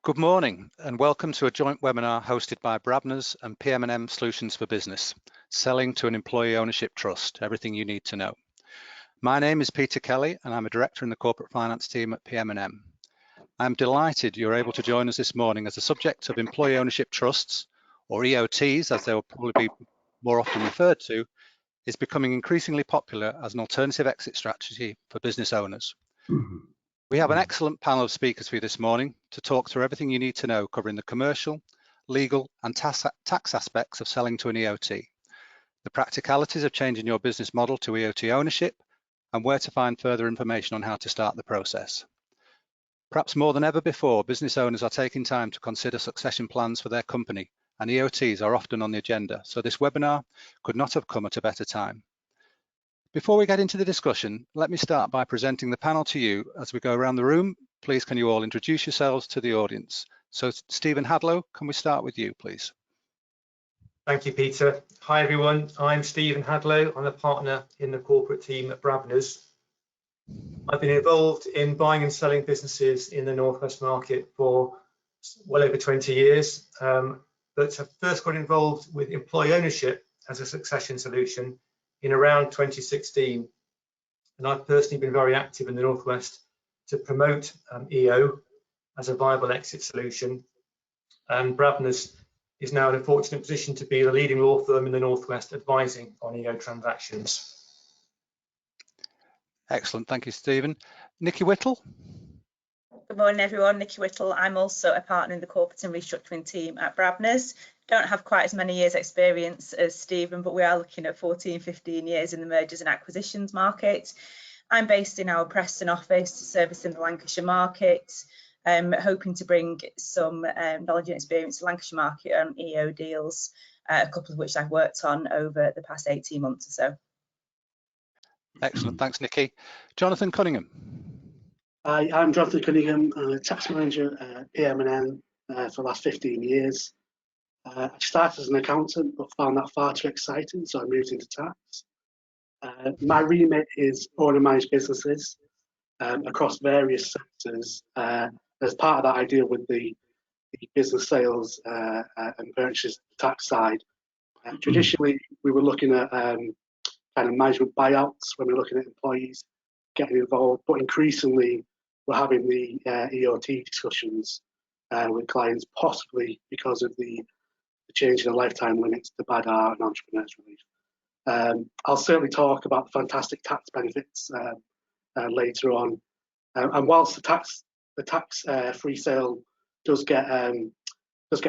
Good morning and welcome to a joint webinar hosted by Brabners and PM+M Solutions for Business, selling to an employee ownership trust, everything you need to know. My name is Peter Kelly and I'm a director in the corporate finance team at PM+M. I'm delighted you're able to join us this morning as the subject of employee ownership trusts, or EOTs as they will probably be more often referred to, is becoming increasingly popular as an alternative exit strategy for business owners. We have an excellent panel of speakers for you this morning to talk through everything you need to know covering the commercial, legal and tax aspects of selling to an EOT, the practicalities of changing your business model to EOT ownership, and where to find further information on how to start the process. Perhaps more than ever before, business owners are taking time to consider succession plans for their company, and EOTs are often on the agenda, so this webinar could not have come at a better time. Before we get into the discussion, let me start by presenting the panel to you as we go around the room. Please can you all introduce yourselves to the audience. So Stephen Hadlow, can we start with you, please? Thank you, Peter. Hi, everyone. I'm Stephen Hadlow. I'm a partner in the corporate team at Brabners. I've been involved in buying and selling businesses in the Northwest market for well over 20 years, but I first got involved with employee ownership as a succession solution in around 2016. And I've personally been very active in the Northwest to promote EO as a viable exit solution. And Brabners is now in a fortunate position to be the leading law firm in the Northwest advising on EO transactions. Excellent, thank you, Stephen. Nikki Whittle. Good morning, everyone. Nikki Whittle. I'm also a partner in the corporate and restructuring team at Brabners. Don't have quite as many years experience as Stephen, but we are looking at 14, 15 years in the mergers and acquisitions market. I'm based in our Preston office, servicing the Lancashire market, hoping to bring some knowledge and experience to the Lancashire market on EO deals, a couple of which I've worked on over the past 18 months or so. Excellent, thanks, Nikki. Jonathan Cunningham. Hi, I'm Jonathan Cunningham. I'm a tax manager at PM+M for the last 15 years. I started as an accountant but found that far too exciting, so I moved into tax. My remit is own and manage businesses across various sectors. As part of that, I deal with the business sales and purchase tax side. Traditionally, we were looking at kind of management buyouts when we were looking at employees getting involved, but increasingly we're having the EOT discussions with clients, possibly because of the change in the lifetime limits to BADR and entrepreneurs relief. I'll certainly talk about the fantastic tax benefits later on. And whilst the tax free sale does get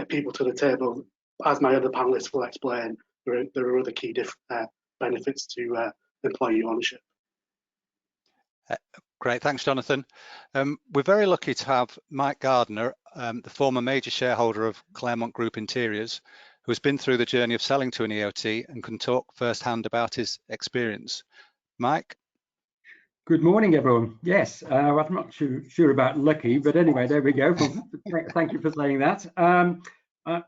people to the table, as my other panelists will explain, there are other key benefits to employee ownership. Great, thanks, Jonathan. We're very lucky to have Mike Gardner, the former major shareholder of Claremont Group Interiors, who has been through the journey of selling to an EOT and can talk firsthand about his experience. Mike? Good morning, everyone. Yes, I'm not sure about lucky, but anyway, there we go. Thank you for saying that.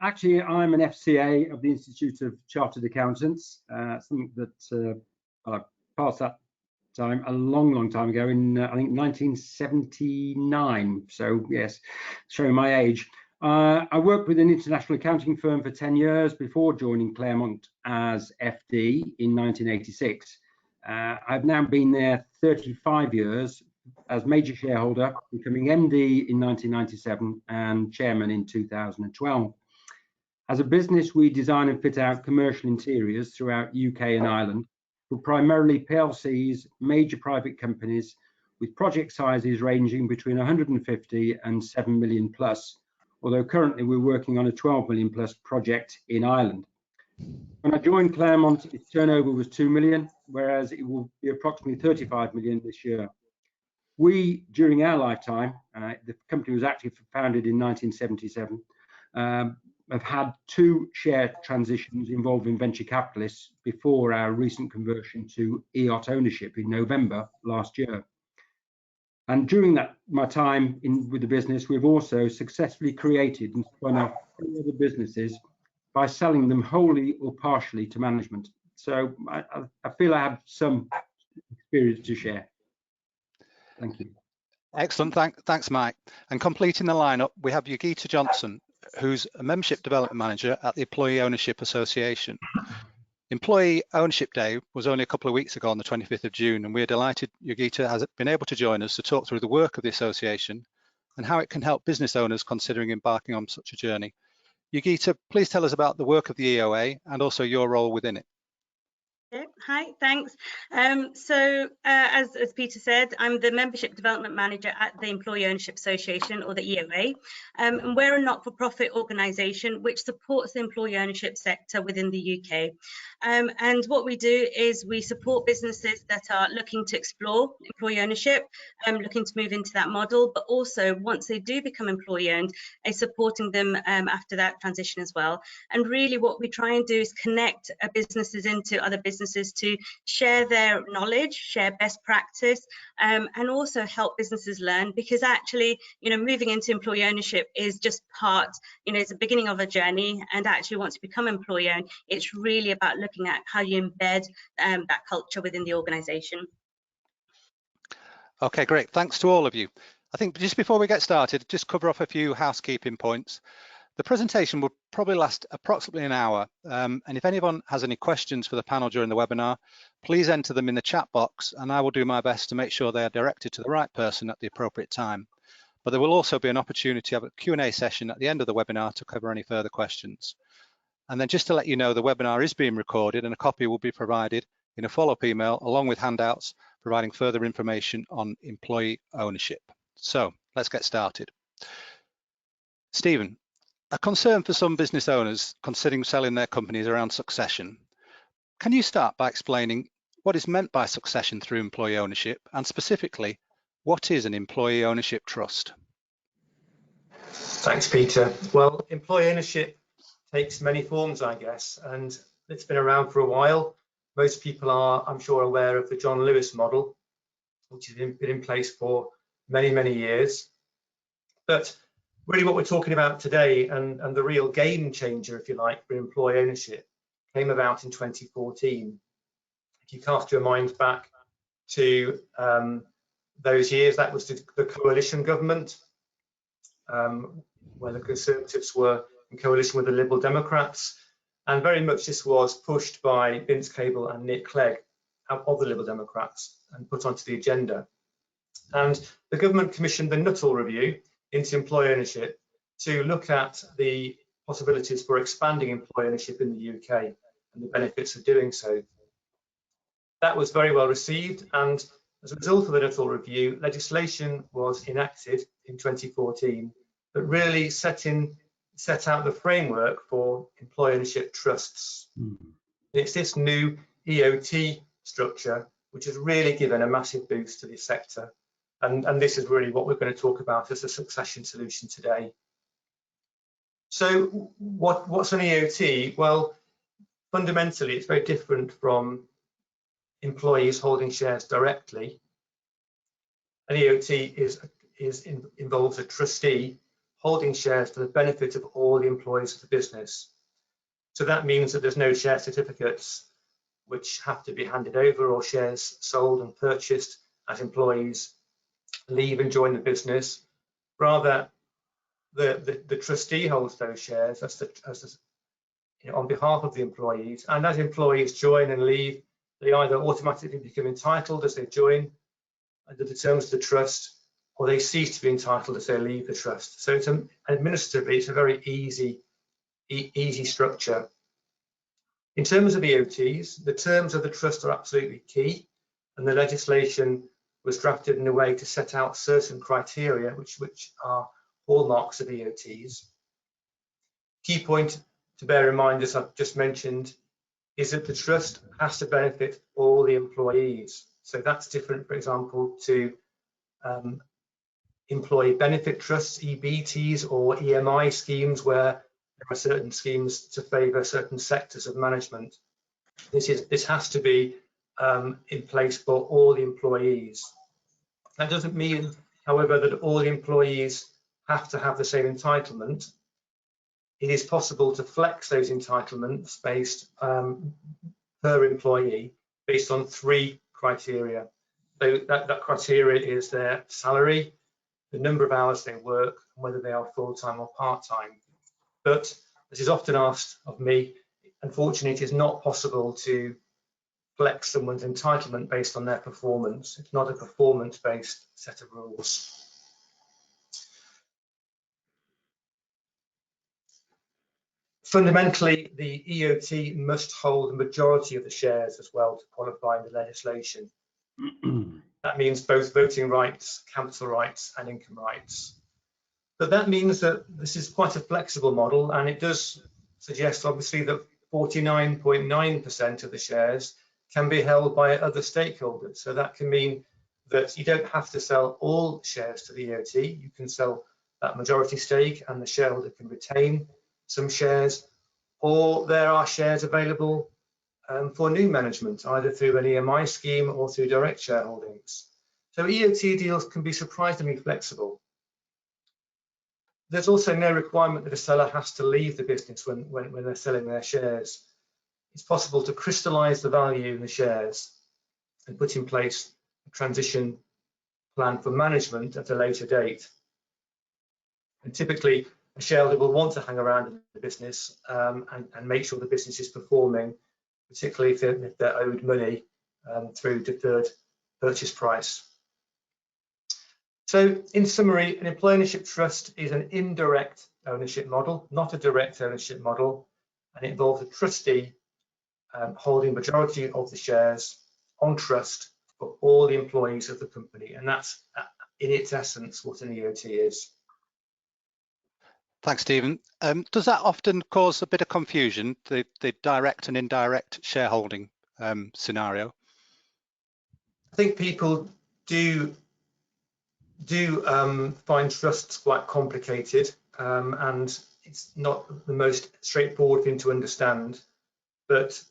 Actually, I'm an FCA of the Institute of Chartered Accountants, something that I passed that time a long time ago in I think 1979. So yes, showing my age. I worked with an international accounting firm for 10 years before joining Claremont as FD in 1986. I've now been there 35 years as major shareholder, becoming MD in 1997 and chairman in 2012. As a business, we design and fit out commercial interiors throughout UK and Ireland, for primarily PLCs, major private companies, with project sizes ranging between 150 and 7 million plus, although currently we're working on a 12 million plus project in Ireland. When I joined Claremont, its turnover was 2 million, whereas it will be approximately 35 million this year. We, during our lifetime, the company was actually founded in 1977, have had 2 share transitions involving venture capitalists before our recent conversion to EOT ownership in November last year. And during my time with the business, we've also successfully created and spun off 3 other businesses by selling them wholly or partially to management. So I feel I have some experience to share. Thank you. Excellent, thanks Mike. And completing the lineup, we have Yogita Johnson, who's a Membership Development Manager at the Employee Ownership Association. Employee Ownership Day was only a couple of weeks ago on the 25th of June, and we're delighted Yogita has been able to join us to talk through the work of the association and how it can help business owners considering embarking on such a journey. Yogita, please tell us about the work of the EOA and also your role within it. Hi, thanks. As Peter said, I'm the Membership Development Manager at the Employee Ownership Association, or the EOA, and we're a not-for-profit organisation which supports the employee ownership sector within the UK. And what we do is we support businesses that are looking to explore employee ownership, looking to move into that model, but also once they do become employee owned, supporting them after that transition as well. And really what we try and do is connect businesses into other businesses to share their knowledge, share best practice, and also help businesses learn, because actually, moving into employee ownership is just part, it's the beginning of a journey. And actually once you become employee owned, it's really about looking at how you embed that culture within the organization. Okay, great. Thanks to all of you. I think just before we get started, just cover off a few housekeeping points. The presentation will probably last approximately an hour, and if anyone has any questions for the panel during the webinar, please enter them in the chat box and I will do my best to make sure they are directed to the right person at the appropriate time. But there will also be an opportunity to have a Q&A session at the end of the webinar to cover any further questions. And then just to let you know, the webinar is being recorded and a copy will be provided in a follow-up email along with handouts providing further information on employee ownership. So let's get started. Stephen, a concern for some business owners considering selling their companies around succession. Can you start by explaining what is meant by succession through employee ownership, and specifically, what is an employee ownership trust? Thanks, Peter. Well, employee ownership takes many forms, I guess, and it's been around for a while. Most people are, I'm sure, aware of the John Lewis model, which has been in place for many, many years. But really what we're talking about today, and the real game changer, if you like, for employee ownership came about in 2014. If you cast your mind back to those years, that was the coalition government, where the Conservatives were in coalition with the Liberal Democrats. And very much this was pushed by Vince Cable and Nick Clegg of the Liberal Democrats and put onto the agenda. And the government commissioned the Nuttall Review into employee ownership to look at the possibilities for expanding employee ownership in the UK and the benefits of doing so. That was very well received, and as a result of the Nuttall Review, legislation was enacted in 2014 that really set out the framework for employee ownership trusts. It's this new EOT structure which has really given a massive boost to this sector. And this is really what we're going to talk about as a succession solution today. So what's an EOT? Well, fundamentally, it's very different from employees holding shares directly. An EOT involves a trustee holding shares for the benefit of all the employees of the business. So that means that there's no share certificates which have to be handed over or shares sold and purchased as employees leave and join the business. Rather, the trustee holds those shares on behalf of the employees, and as employees join and leave, they either automatically become entitled as they join under the terms of the trust, or they cease to be entitled as they leave the trust. So administratively, it's a very easy structure. In terms of EOTs, the terms of the trust are absolutely key, and the legislation was drafted in a way to set out certain criteria which are hallmarks of EOTs. Key point to bear in mind, as I've just mentioned, is that the trust has to benefit all the employees. So that's different, for example, to employee benefit trusts, EBTs, or EMI schemes, where there are certain schemes to favour certain sectors of management. This has to be in place for all the employees. That doesn't mean, however, that all the employees have to have the same entitlement. It is possible to flex those entitlements based per employee based on 3 criteria. So that criteria is their salary, the number of hours they work, and whether they are full-time or part-time. But this is often asked of me. Unfortunately, it is not possible to flex someone's entitlement based on their performance. It's not a performance-based set of rules. Fundamentally, the EOT must hold the majority of the shares as well to qualify in the legislation. That means both voting rights, capital rights, and income rights. But that means that this is quite a flexible model, and it does suggest, obviously, that 49.9% of the shares can be held by other stakeholders. So that can mean that you don't have to sell all shares to the EOT. You can sell that majority stake, and the shareholder can retain some shares, or there are shares available for new management, either through an EMI scheme or through direct shareholdings. So EOT deals can be surprisingly flexible. There's also no requirement that a seller has to leave the business when they're selling their shares. It's possible to crystallize the value in the shares and put in place a transition plan for management at a later date. And typically, a shareholder will want to hang around in the business and make sure the business is performing, particularly if they're owed money through deferred purchase price. So in summary, an employee ownership trust is an indirect ownership model, not a direct ownership model, and it involves a trustee holding majority of the shares on trust for all the employees of the company, and that's in its essence what an EOT is. Thanks, Stephen. Does that often cause a bit of confusion, the direct and indirect shareholding scenario? I think people do find trusts quite complicated, and it's not the most straightforward thing to understand. But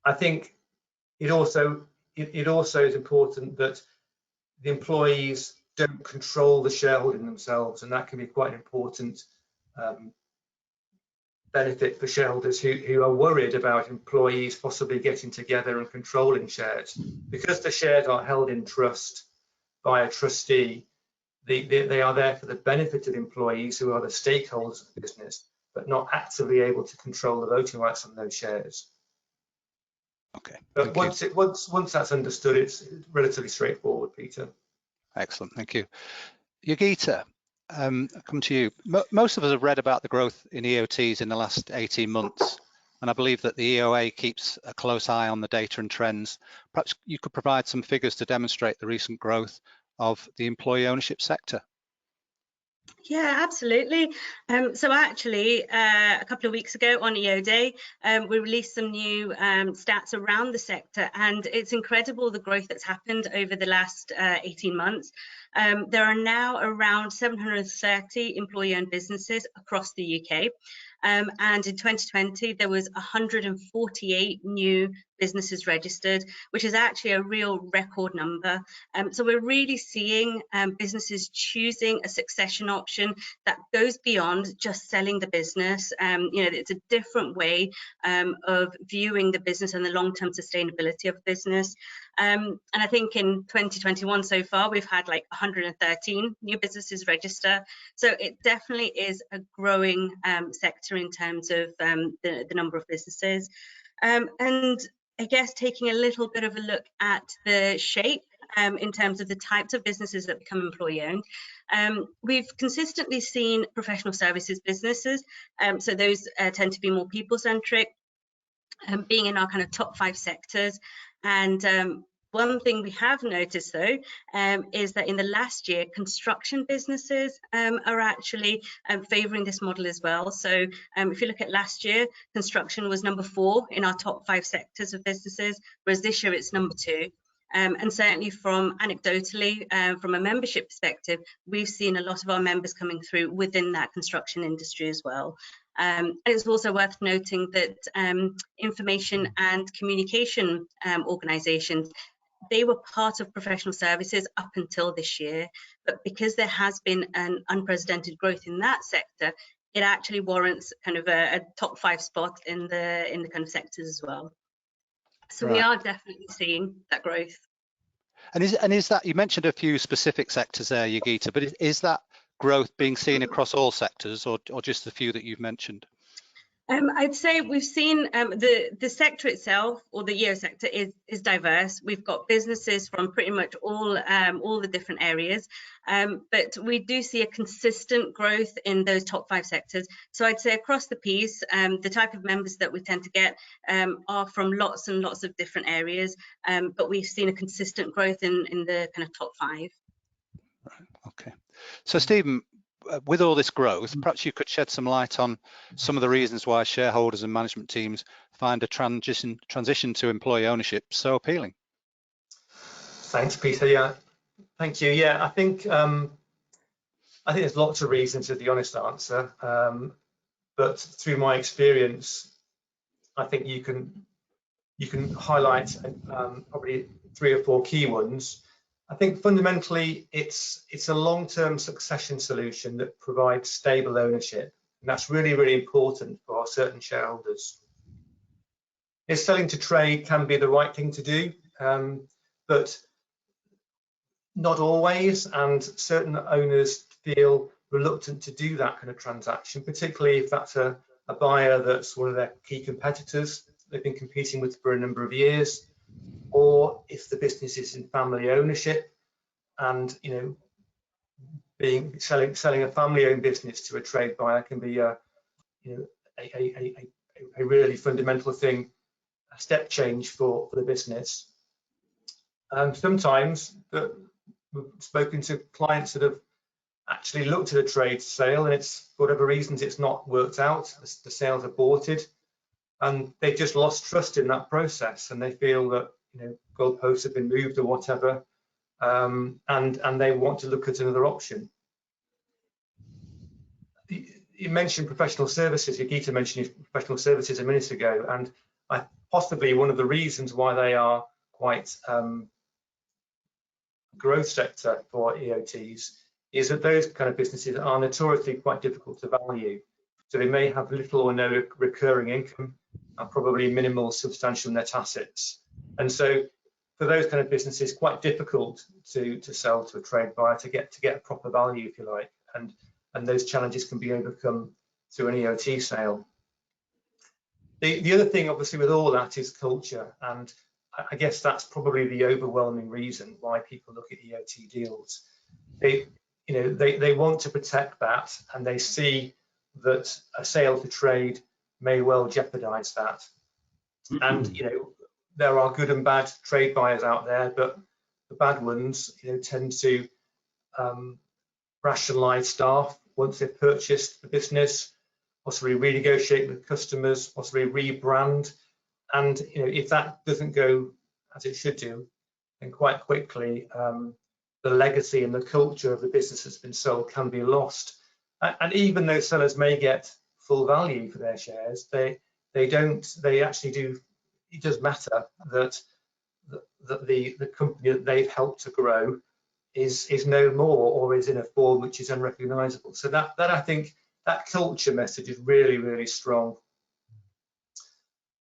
I think it also is important that the employees don't control the shareholding themselves, and that can be quite an important benefit for shareholders who are worried about employees possibly getting together and controlling shares. Because the shares are held in trust by a trustee, they are there for the benefit of employees who are the stakeholders of the business, but not actively able to control the voting rights on those shares. Okay. But once that's understood, it's relatively straightforward, Peter. Excellent, thank you. Yogita, I'll come to you. Most of us have read about the growth in EOTs in the last 18 months, and I believe that the EOA keeps a close eye on the data and trends. Perhaps you could provide some figures to demonstrate the recent growth of the employee ownership sector. Yeah, absolutely. So actually, a couple of weeks ago on EO Day, we released some new stats around the sector, and it's incredible the growth that's happened over the last 18 months. There are now around 730 employee-owned businesses across the UK. And in 2020, there was 148 new businesses registered, which is actually a real record number. So we're really seeing businesses choosing a succession option that goes beyond just selling the business. You know, it's a different way of viewing the business and the long-term sustainability of business. And I think in 2021 so far, we've had like 113 new businesses register. So it definitely is a growing sector in terms of the number of businesses. And I guess taking a little bit of a look at the shape in terms of the types of businesses that become employee-owned. We've consistently seen professional services businesses, so those tend to be more people-centric, being in our kind of top 5 sectors. And one thing we have noticed though is that in the last year, construction businesses are actually favouring this model as well. So if you look at last year, construction was number 4 in our top 5 sectors of businesses, whereas this year it's number 2. And certainly from anecdotally, from a membership perspective, we've seen a lot of our members coming through within that construction industry as well. And it's also worth noting that information and communication organisations, they were part of professional services up until this year, but because there has been an unprecedented growth in that sector, it actually warrants kind of a top 5 spot in the kind of sectors as well. So right. We are definitely seeing that growth. And is that, you mentioned a few specific sectors there, Yogita, but is that growth being seen across all sectors, or just the few that you've mentioned? I'd say we've seen the sector itself, or the EO sector, is diverse. We've got businesses from pretty much all the different areas, but we do see a consistent growth in those top 5 sectors. So I'd say across the piece, the type of members that we tend to get are from lots and lots of different areas, but we've seen a consistent growth in the kind of top 5. Okay, so Stephen, with all this growth, perhaps you could shed some light on some of the reasons why shareholders and management teams find a transition to employee ownership so appealing. Thanks, Peter. Yeah, thank you. Yeah, I think there's lots of reasons, is the honest answer. But through my experience, I think you can highlight probably 3 or 4 key ones. I think fundamentally it's a long-term succession solution that provides stable ownership, and that's really, really important for our certain shareholders. Is selling to trade can be the right thing to do, but not always, and certain owners feel reluctant to do that kind of transaction, particularly if that's a buyer that's one of their key competitors they've been competing with for a number of years, or if the business is in family ownership, and selling a family-owned business to a trade buyer can be a really fundamental thing, a step change for the business. Sometimes we've spoken to clients that have actually looked at a trade sale, and it's, for whatever reasons, it's not worked out. The sales are aborted, and they've just lost trust in that process, and they feel that goalposts have been moved or whatever, and they want to look at another option. You mentioned professional services. Yogita mentioned professional services a minute ago, and possibly one of the reasons why they are quite growth sector for EOTs is that those kind of businesses are notoriously quite difficult to value. So they may have little or no recurring income and probably minimal substantial net assets. And so for those kind of businesses, quite difficult to sell to a trade buyer to get a proper value, if you like. And those challenges can be overcome through an EOT sale. The other thing, obviously, with all that is culture, and I guess that's probably the overwhelming reason why people look at EOT deals. They want to protect that, and they see that a sale to trade may well jeopardize that. And there are good and bad trade buyers out there, but the bad ones tend to rationalize staff once they've purchased the business, possibly renegotiate with customers, possibly rebrand. And if that doesn't go as it should do, then quite quickly the legacy and the culture of the business that's been sold can be lost. And even though sellers may get full value for their shares, they actually do. It does matter that the company that they've helped to grow is no more, or is in a form which is unrecognizable. So that I think that culture message is really, really strong.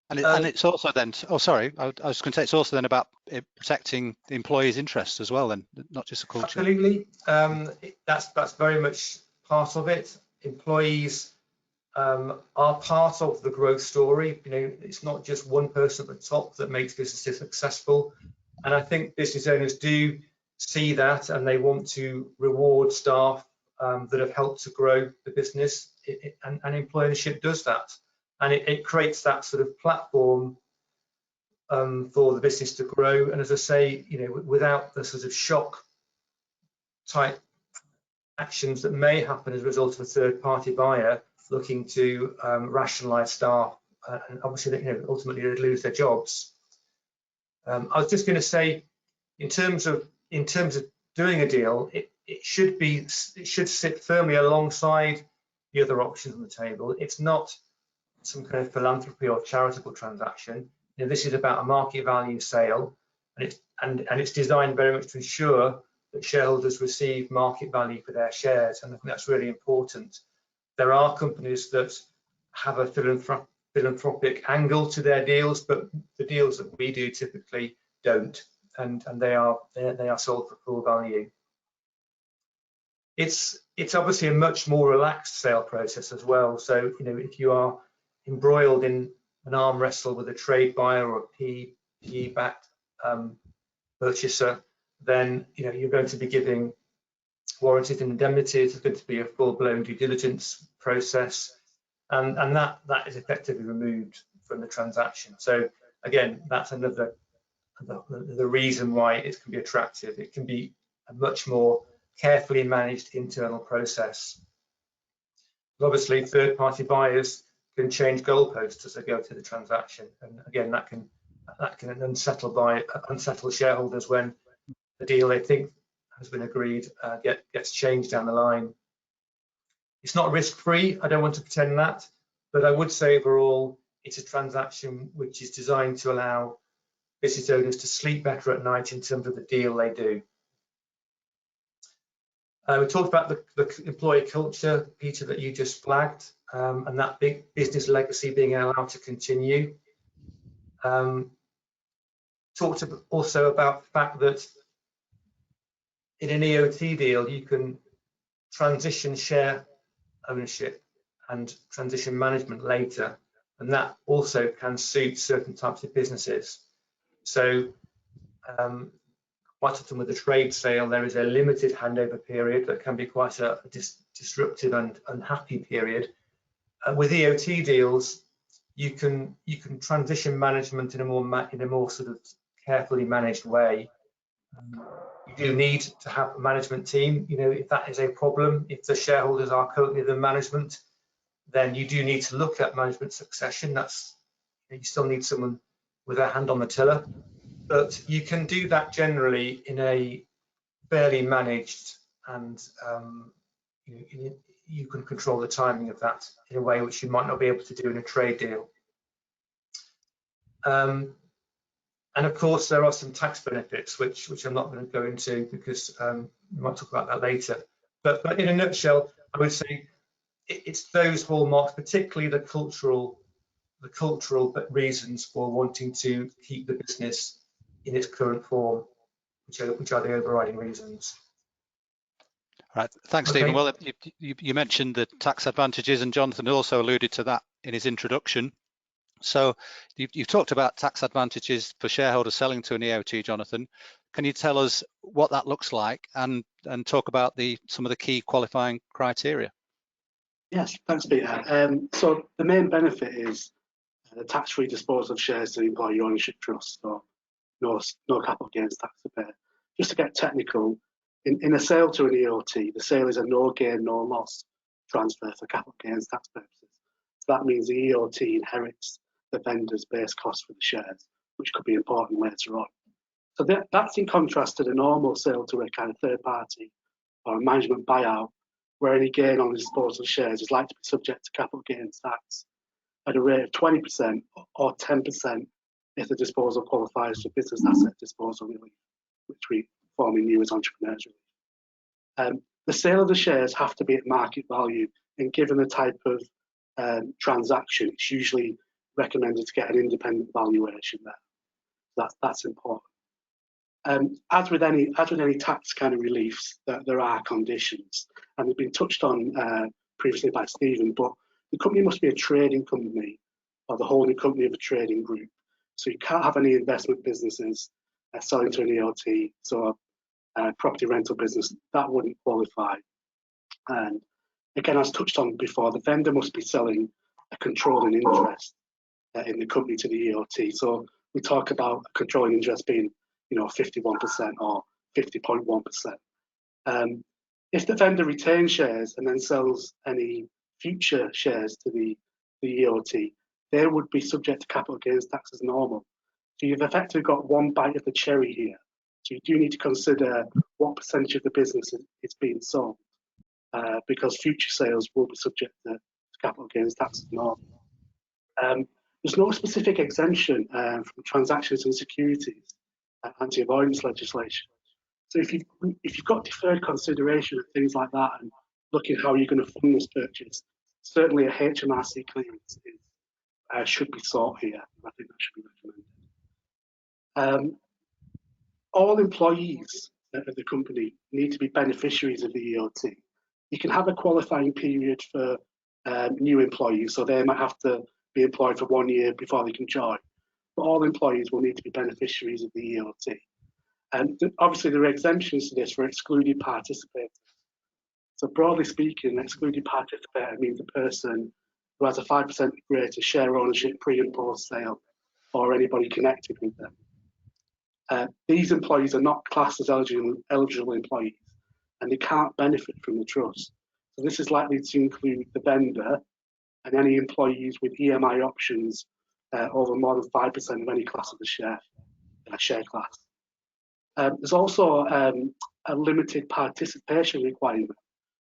And it's also then, oh sorry, I was going to say, it's also then about protecting the employee's interests as well, then, not just the culture. Absolutely, that's very much part of it. Employees are part of the growth story. It's not just one person at the top that makes businesses successful. And I think business owners do see that, and they want to reward staff that have helped to grow the business, and employee ownership does that. And it creates that sort of platform for the business to grow. And as I say, without the sort of shock type actions that may happen as a result of a third-party buyer looking to rationalize staff, and obviously, ultimately they lose their jobs. I was just going to say, in terms of doing a deal, it should sit firmly alongside the other options on the table. It's not some kind of philanthropy or charitable transaction. This is about a market value sale, and it's designed very much to ensure that shareholders receive market value for their shares, and I think that's really important. There are companies that have a philanthropic angle to their deals, but the deals that we do typically don't. and they are sold for full value. It's obviously a much more relaxed sale process as well. So, you know, if you are embroiled in an arm wrestle with a trade buyer or a PE-backed purchaser, then, you know, you're going to be giving warranted indemnities. There's going to be a full-blown due diligence process, and that is effectively removed from the transaction. So again, that's another the reason why it can be attractive. It can be a much more carefully managed internal process. Obviously, third-party buyers can change goalposts as they go through the transaction, and again, that can unsettle shareholders when the deal they think has been agreed gets changed down the line. It's not risk-free. I don't want to pretend that, but I would say overall it's a transaction which is designed to allow business owners to sleep better at night in terms of the deal they do. We talked about the employee culture, Peter, that you just flagged, and that big business legacy being allowed to continue. Talked also about the fact that in an EOT deal, you can transition share ownership and transition management later, and that also can suit certain types of businesses. So quite often with a trade sale, there is a limited handover period that can be quite a disruptive and unhappy period. With EOT deals, you can transition management in a more sort of carefully managed way. You do need to have a management team. You know, if that is a problem, if the shareholders are currently the management, then you do need to look at management succession. You still need someone with their hand on the tiller, but you can do that generally in a fairly managed, and you can control the timing of that in a way which you might not be able to do in a trade deal. And of course, there are some tax benefits, which I'm not going to go into because we might talk about that later. But in a nutshell, I would say it's those hallmarks, particularly the cultural reasons for wanting to keep the business in its current form, which are the overriding reasons. Right, thanks, Okay. Stephen. Well, you mentioned the tax advantages, and Jonathan also alluded to that in his introduction. So you've talked about tax advantages for shareholders selling to an EOT, Jonathan. Can you tell us what that looks like and talk about some of the key qualifying criteria? Yes, thanks, Peter. So the main benefit is the tax-free disposal of shares to the employee ownership trust, so no capital gains tax to pay. Just to get technical, in a sale to an EOT, the sale is a no gain, no loss transfer for capital gains tax purposes. So that means the EOT inherits the vendor's base cost for the shares, which could be important later on. So that's in contrast to the normal sale to a kind of third party or a management buyout, where any gain on the disposal of shares is likely to be subject to capital gains tax at a rate of 20% or 10% if the disposal qualifies for business asset disposal relief, which we formerly knew as entrepreneurs relief. The sale of the shares have to be at market value, and given the type of transaction, it's usually recommended to get an independent valuation there. That's important. As with any tax kind of reliefs, there are conditions, and they've been touched on previously by Stephen. But the company must be a trading company or the holding company of a trading group. So you can't have any investment businesses selling to an EOT. So a property rental business, that wouldn't qualify. And again, as touched on before, the vendor must be selling a controlling interest in the company to the EOT. So we talk about a controlling interest being, 51% or 50.1%. If the vendor retains shares and then sells any future shares to the EOT, they would be subject to capital gains tax as normal. So you've effectively got one bite of the cherry here. So you do need to consider what percentage of the business is being sold, because future sales will be subject to capital gains tax as normal. There's no specific exemption from transactions and securities anti-avoidance legislation. So if you've got deferred consideration and things like that, and looking how you're going to fund this purchase, certainly a HMRC clearance should be sought here. I think that should be recommended. all employees of the company need to be beneficiaries of the EOT. You can have a qualifying period for new employees, so they might have to be employed for 1 year before they can join. But all employees will need to be beneficiaries of the EOT. And obviously there are exemptions to this for excluded participators. So broadly speaking, excluded participator means a person who has a 5% or greater share ownership pre and post sale, or anybody connected with them. These employees are not classed as eligible employees, and they can't benefit from the trust. So this is likely to include the vendor and any employees with EMI options over more than 5% of any class of the share class. There's also a limited participation requirement.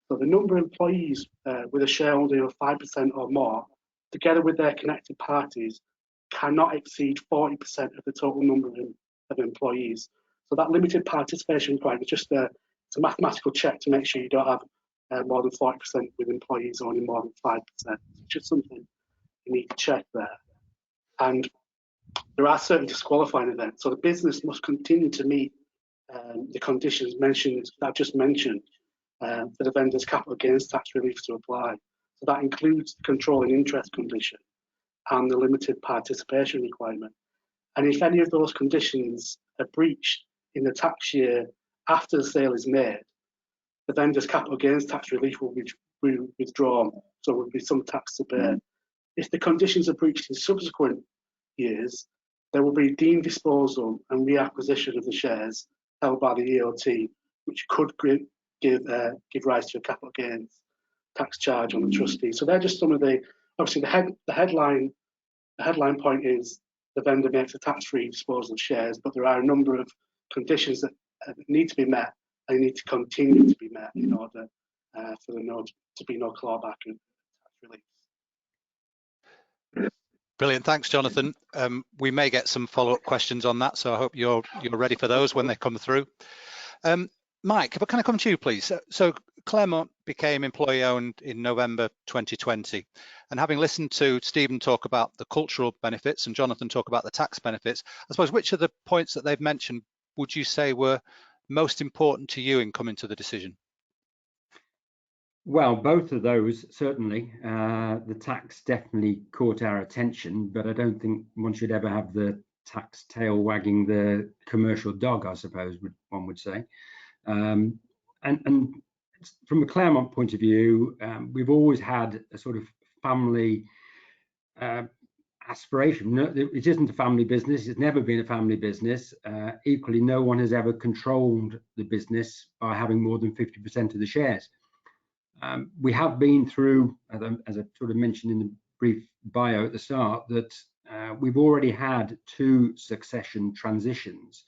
So the number of employees with a shareholding of 5% or more, together with their connected parties, cannot exceed 40% of the total number of employees. So that limited participation requirement is just it's a mathematical check to make sure you don't have more than 40% with employees owning more than 5%. It's just something you need to check there. And there are certain disqualifying events. So the business must continue to meet the conditions that I've just mentioned for the vendor's capital gains tax relief to apply. So that includes the controlling interest condition and the limited participation requirement. And if any of those conditions are breached in the tax year after the sale is made, the vendor's capital gains tax relief will be withdrawn, so there will be some tax to bear. If the conditions are breached in subsequent years, there will be deemed disposal and reacquisition of the shares held by the EOT, which could give rise to a capital gains tax charge on the trustee. So they're just some of obviously the headline point is the vendor makes a tax-free disposal of shares, but there are a number of conditions that need to be met and need to continue to be met in order for there to be no clawback and tax relief. Brilliant, thanks, Jonathan. We may get some follow-up questions on that, so I hope you're ready for those when they come through. Mike, if I come to you, please. So Claremont became employee-owned in November 2020, and having listened to Stephen talk about the cultural benefits and Jonathan talk about the tax benefits, I suppose which of the points that they've mentioned would you say were most important to you in coming to the decision? Well, both of those, certainly. The tax definitely caught our attention, but I don't think one should ever have the tax tail wagging the commercial dog, I suppose one would say. And from a Claremont point of view, we've always had a sort of family aspiration. No, it isn't a family business. It's never been a family business. Equally, no one has ever controlled the business by having more than 50% of the shares. We have been through, as I sort of mentioned in the brief bio at the start, that we've already had 2 succession transitions.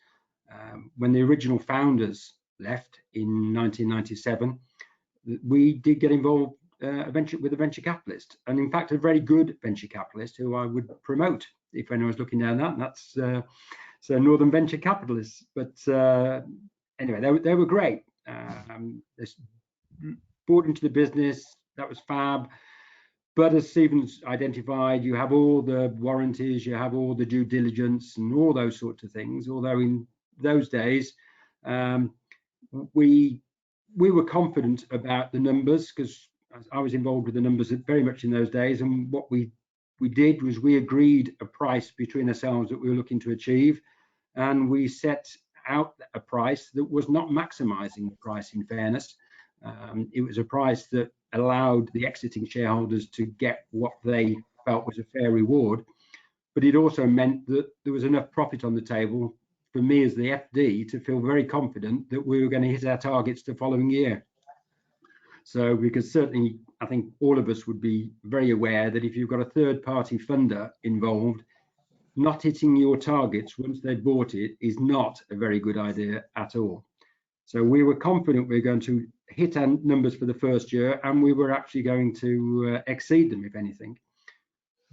When the original founders left in 1997, we did get involved with a venture capitalist, and in fact a very good venture capitalist who I would promote if anyone's looking down that, and that's so Northern Venture Capitalists. But anyway, they were great. They brought into the business, that was fab. But as Stephen's identified, you have all the warranties, you have all the due diligence and all those sorts of things. Although in those days, we were confident about the numbers, because I was involved with the numbers very much in those days. And what we did was we agreed a price between ourselves that we were looking to achieve, and we set out a price that was not maximizing the price, in fairness. It was a price that allowed the exiting shareholders to get what they felt was a fair reward, but it also meant that there was enough profit on the table for me as the FD to feel very confident that we were going to hit our targets the following year. So because certainly I think all of us would be very aware that if you've got a third-party funder involved, not hitting your targets once they've bought it is not a very good idea at all. So we were confident we were going to hit our numbers for the first year, and we were actually going to exceed them, if anything.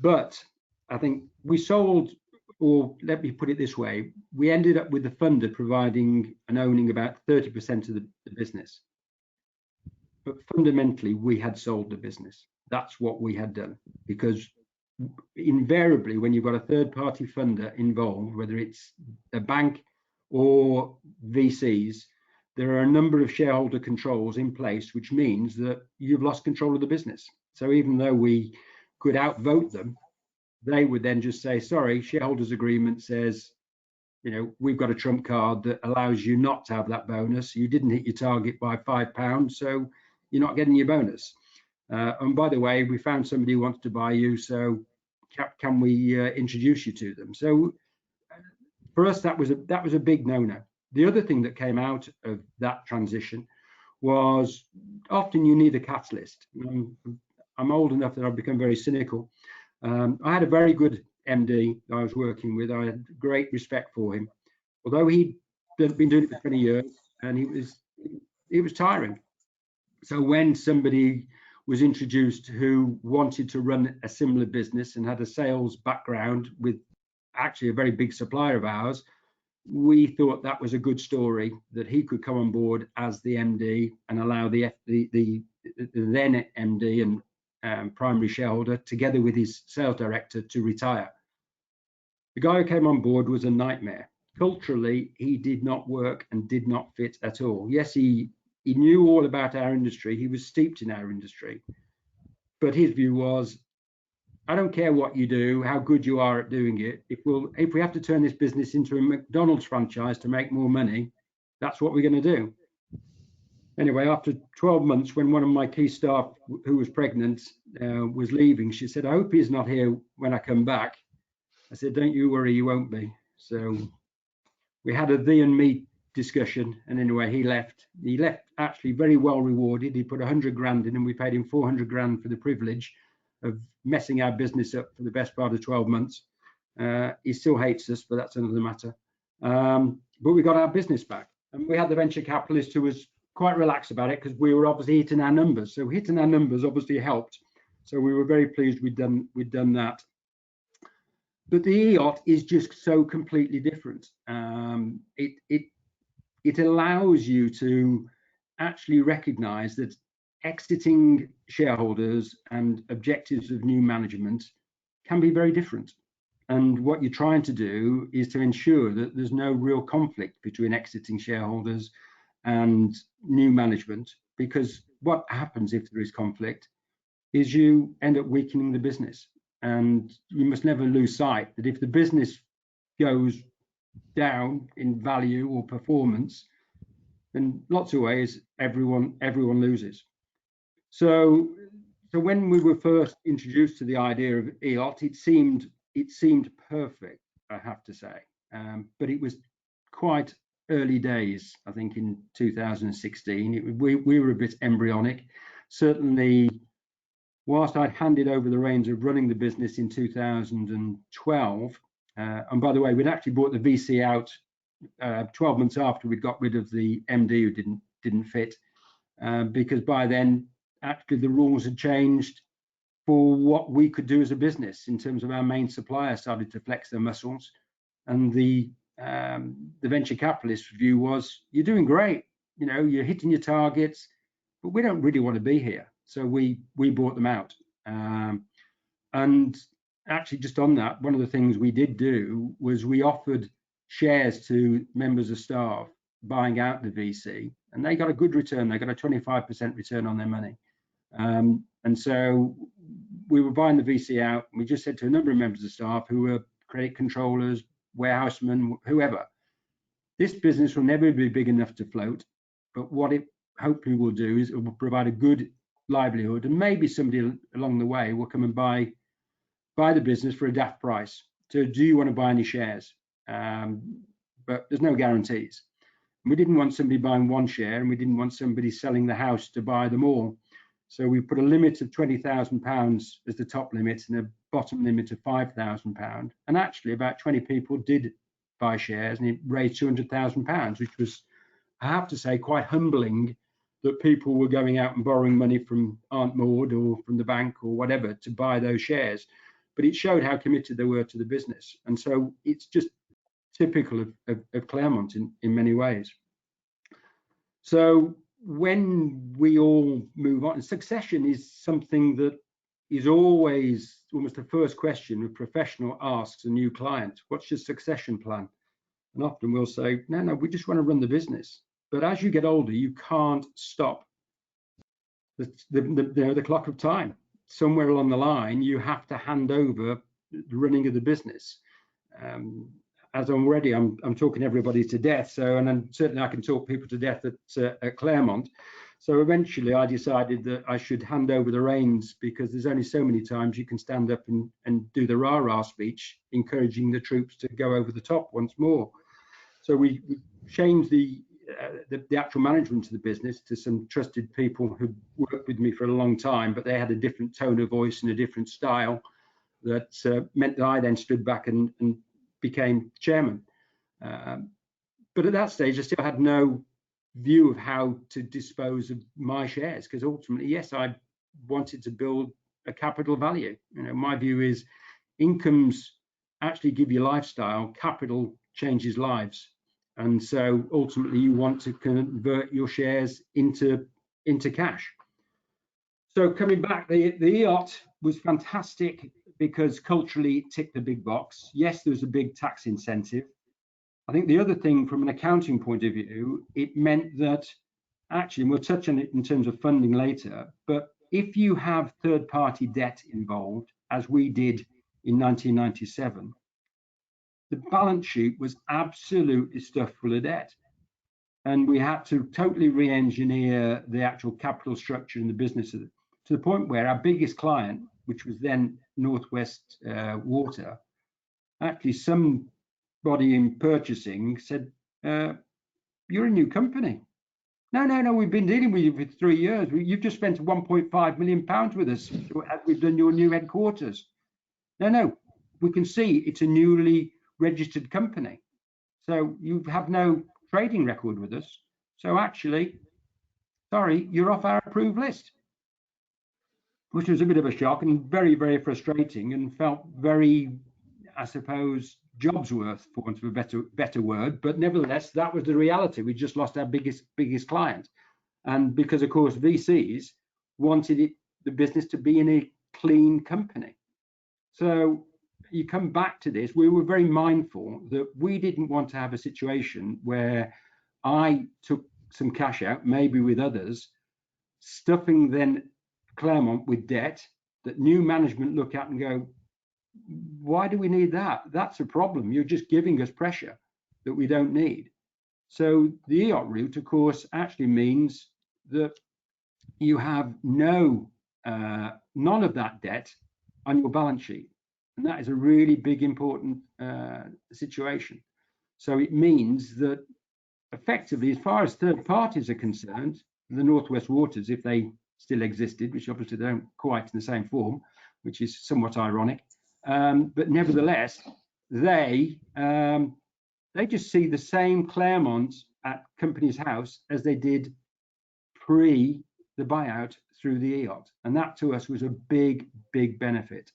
But I think we sold, or let me put it this way, we ended up with the funder providing and owning about 30% of the business. But fundamentally, we had sold the business. That's what we had done, because invariably, when you've got a third-party funder involved, whether it's a bank or VCs, there are a number of shareholder controls in place, which means that you've lost control of the business. So even though we could outvote them, they would then just say, sorry, shareholders agreement says, we've got a trump card that allows you not to have that bonus. You didn't hit your target by £5, so you're not getting your bonus. And by the way, we found somebody who wants to buy you, so can we introduce you to them? So for us, that was a big no-no. The other thing that came out of that transition was often you need a catalyst. I'm old enough that I've become very cynical. I had a very good MD that I was working with. I had great respect for him, although he'd been doing it for 20 years, and it was tiring. So when somebody was introduced who wanted to run a similar business and had a sales background with actually a very big supplier of ours, we thought that was a good story, that he could come on board as the MD and allow the then MD and primary shareholder, together with his sales director, to retire. The guy who came on board was a nightmare. Culturally, he did not work and did not fit at all. Yes, he knew all about our industry. He was steeped in our industry. But his view was, I don't care what you do, how good you are at doing it. If we have to turn this business into a McDonald's franchise to make more money, that's what we're going to do. Anyway, after 12 months, when one of my key staff who was pregnant was leaving, she said, I hope he's not here when I come back. I said, don't you worry, you won't be. So we had a thee and me discussion, and anyway, he left. He left actually very well rewarded. He put 100 grand in, and we paid him 400 grand for the privilege of messing our business up for the best part of 12 months. He still hates us, but that's another matter. But we got our business back, and we had the venture capitalist who was quite relaxed about it because we were obviously hitting our numbers. So hitting our numbers obviously helped. So we were very pleased we'd done that. But the EOT is just so completely different. It allows you to actually recognise that exiting shareholders and objectives of new management can be very different. And what you're trying to do is to ensure that there's no real conflict between exiting shareholders and new management, because what happens if there is conflict is you end up weakening the business. And you must never lose sight that if the business goes down in value or performance, in lots of ways, everyone loses. So when we were first introduced to the idea of EOT, it seemed perfect, I have to say, but it was quite early days. I think in 2016, we were a bit embryonic. Certainly, whilst I'd handed over the reins of running the business in 2012, and by the way, we'd actually brought the VC out 12 months after we'd got rid of the MD who didn't fit, because by then actually the rules had changed for what we could do as a business in terms of our main supplier started to flex their muscles, and the venture capitalist view was, you're doing great, you're hitting your targets, but we don't really want to be here. So we bought them out. And actually, just on that, one of the things we did do was we offered shares to members of staff buying out the VC, and they got a good return. They got a 25% return on their money. And so we were buying the VC out, and we just said to a number of members of staff who were credit controllers, warehousemen, whoever, this business will never be big enough to float, but what it hopefully will do is it will provide a good livelihood, and maybe somebody along the way will come and buy the business for a daft price. So do you want to buy any shares? But there's no guarantees. We didn't want somebody buying one share, and we didn't want somebody selling the house to buy them all. So we put a limit of £20,000 as the top limit and a bottom limit of £5,000. And actually about 20 people did buy shares, and it raised £200,000, which was, I have to say, quite humbling that people were going out and borrowing money from Aunt Maud or from the bank or whatever to buy those shares. But it showed how committed they were to the business. And so it's just typical of Claremont in many ways. So when we all move on, succession is something that is always almost the first question a professional asks a new client. What's your succession plan? And often we'll say, no, we just want to run the business. But as you get older, you can't stop the clock of time. Somewhere along the line, you have to hand over the running of the business. As already, I'm talking everybody to death. So, and then certainly I can talk people to death at Claremont. So eventually, I decided that I should hand over the reins, because there's only so many times you can stand up and do the rah-rah speech, encouraging the troops to go over the top once more. So we changed the actual management of the business to some trusted people who worked with me for a long time, but they had a different tone of voice and a different style that meant that I then stood back and became chairman. But at that stage, I still had no view of how to dispose of my shares, because ultimately, yes, I wanted to build a capital value. You know, my view is incomes actually give you lifestyle, capital changes lives. And so ultimately you want to convert your shares into cash. So coming back, the EOT was fantastic because culturally it ticked the big box. Yes, there was a big tax incentive. I think the other thing from an accounting point of view, it meant that actually, and we'll touch on it in terms of funding later, but if you have third-party debt involved, as we did in 1997, the balance sheet was absolutely stuffed full of debt. And we had to totally re-engineer the actual capital structure in the business to the point where our biggest client, which was then Northwest Water, actually somebody in purchasing said, you're a new company. No, we've been dealing with you for 3 years. You've just spent £1.5 million with us as we've done your new headquarters. No, we can see it's a newly registered company. So you have no trading record with us. So actually, sorry, you're off our approved list, which was a bit of a shock and very, very frustrating, and felt very, I suppose, jobs worth, for want of a better word. But nevertheless, that was the reality. We just lost our biggest client. And because, of course, VCs wanted the business to be in a clean company. So you come back to this, we were very mindful that we didn't want to have a situation where I took some cash out, maybe with others, stuffing then Claremont with debt that new management look at and go, why do we need that? That's a problem. You're just giving us pressure that we don't need. So the EOT route, of course, actually means that you have none of that debt on your balance sheet. And that is a really big, important situation. So it means that effectively, as far as third parties are concerned, the Northwest Waters, if they still existed, which obviously they don't quite in the same form, which is somewhat ironic, but nevertheless, they just see the same Claremont at Company's House as they did pre the buyout through the EOT, and that to us was a big benefit.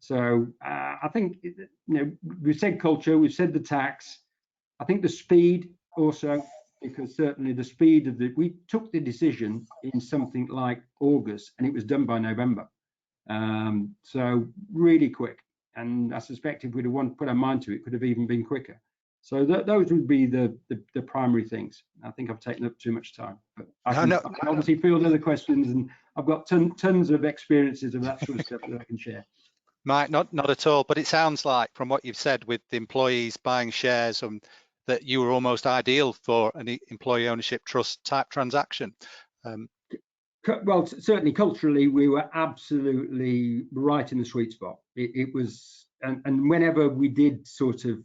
So I think, you know, we've said culture, we've said the tax. I think the speed also, because certainly the speed of we took the decision in something like August and it was done by November. So really quick. And I suspect if we'd have put our mind to it, could have even been quicker. So those would be the primary things. I think I've taken up too much time, but I can obviously field other questions, and I've got tons of experiences of that sort of stuff that I can share. Mike, not at all, but it sounds like from what you've said with the employees buying shares, that you were almost ideal for an employee ownership trust type transaction. Well, certainly culturally, we were absolutely right in the sweet spot. It was, and whenever we did sort of,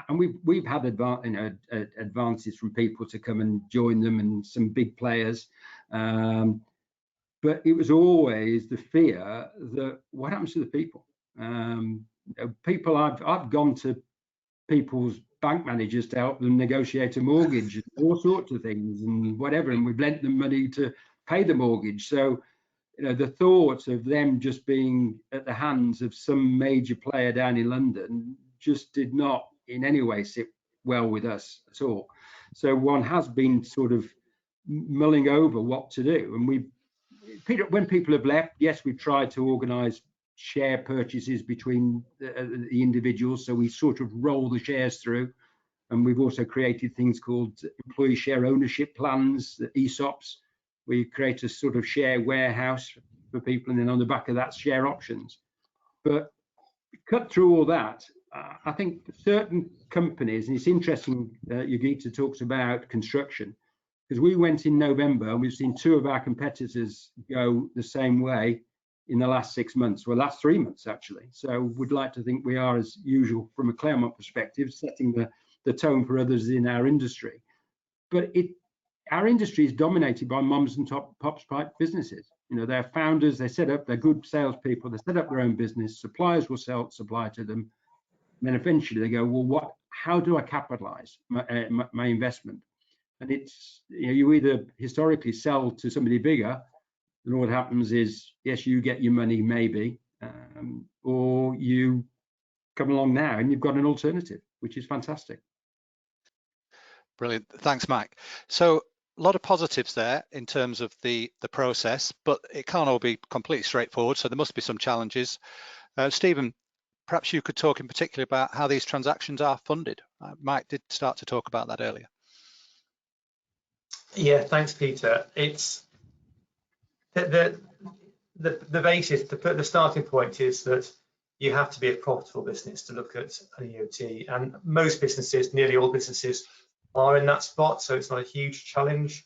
and we've had advances from people to come and join them, and some big players, but it was always the fear that what happens to the people. People, I've gone to people's bank managers to help them negotiate a mortgage and all sorts of things and whatever, and we've lent them money to pay the mortgage. So, you know, the thought of them just being at the hands of some major player down in London just did not in any way sit well with us at all. So one has been sort of mulling over what to do, and when people have left, yes, we've tried to organise share purchases between the individuals, so we sort of roll the shares through. And we've also created things called employee share ownership plans, the ESOPs, where you create a sort of share warehouse for people, and then on the back of that, share options. But cut through all that, I think certain companies, and it's interesting that Yogita talks about construction, because we went in November and we've seen 2 of our competitors go the same way in the last 6 months, well, last 3 months actually. So we'd like to think we are, as usual, from a Claremont perspective, setting the tone for others in our industry. But our industry is dominated by mums and pops type businesses. You know, they're founders, they set up, they're good salespeople, they set up their own business, suppliers will supply to them. And then eventually they go, well, how do I capitalize my investment? And it's, you know, you either historically sell to somebody bigger, and what happens is, yes, you get your money maybe, or you come along now and you've got an alternative, which is fantastic. Brilliant. Thanks, Mike. So a lot of positives there in terms of the process, but it can't all be completely straightforward. So there must be some challenges. Stephen, perhaps you could talk in particular about how these transactions are funded. Mike did start to talk about that earlier. Yeah, thanks, Peter. It's the basis, the starting point is that you have to be a profitable business to look at an EOT, and most businesses, nearly all businesses, are in that spot, so it's not a huge challenge.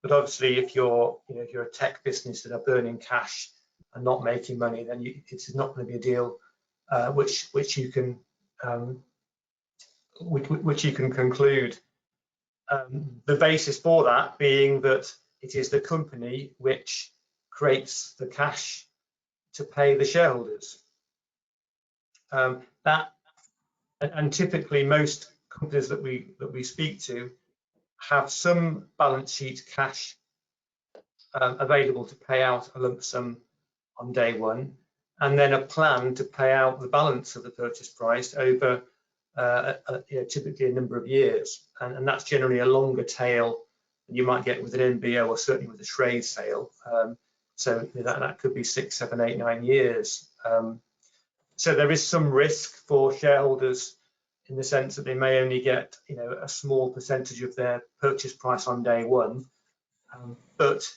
But obviously, if you're a tech business that are burning cash and not making money, then it's not going to be a deal which you can conclude. The basis for that being that it is the company which creates the cash to pay the shareholders. And typically most companies that we speak to have some balance sheet cash available to pay out a lump sum on day one, and then a plan to pay out the balance of the purchase price over typically a number of years, and that's generally a longer tail than you might get with an MBO or certainly with a trade sale. So that could be 6, 7, 8, 9 years. So there is some risk for shareholders in the sense that they may only get a small percentage of their purchase price on day one. But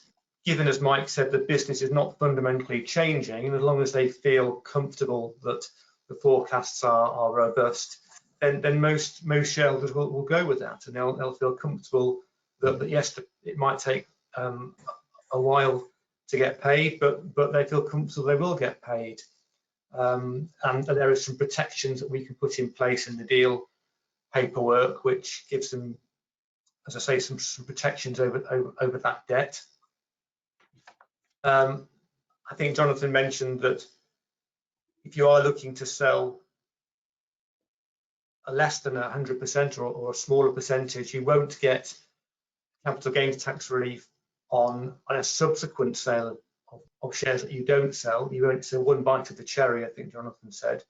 given, as Mike said, the business is not fundamentally changing, and as long as they feel comfortable that the forecasts are robust, then most shareholders will go with that, and they'll feel comfortable that yes, it might take a while to get paid, but they feel comfortable they will get paid. And there are some protections that we can put in place in the deal paperwork, which gives them, as I say, some protections over that debt. I think Jonathan mentioned that if you are looking to sell a less than 100% or a smaller percentage, you won't get capital gains tax relief on a subsequent sale of shares that you don't sell. You won't sell one bite of the cherry, I think Jonathan said.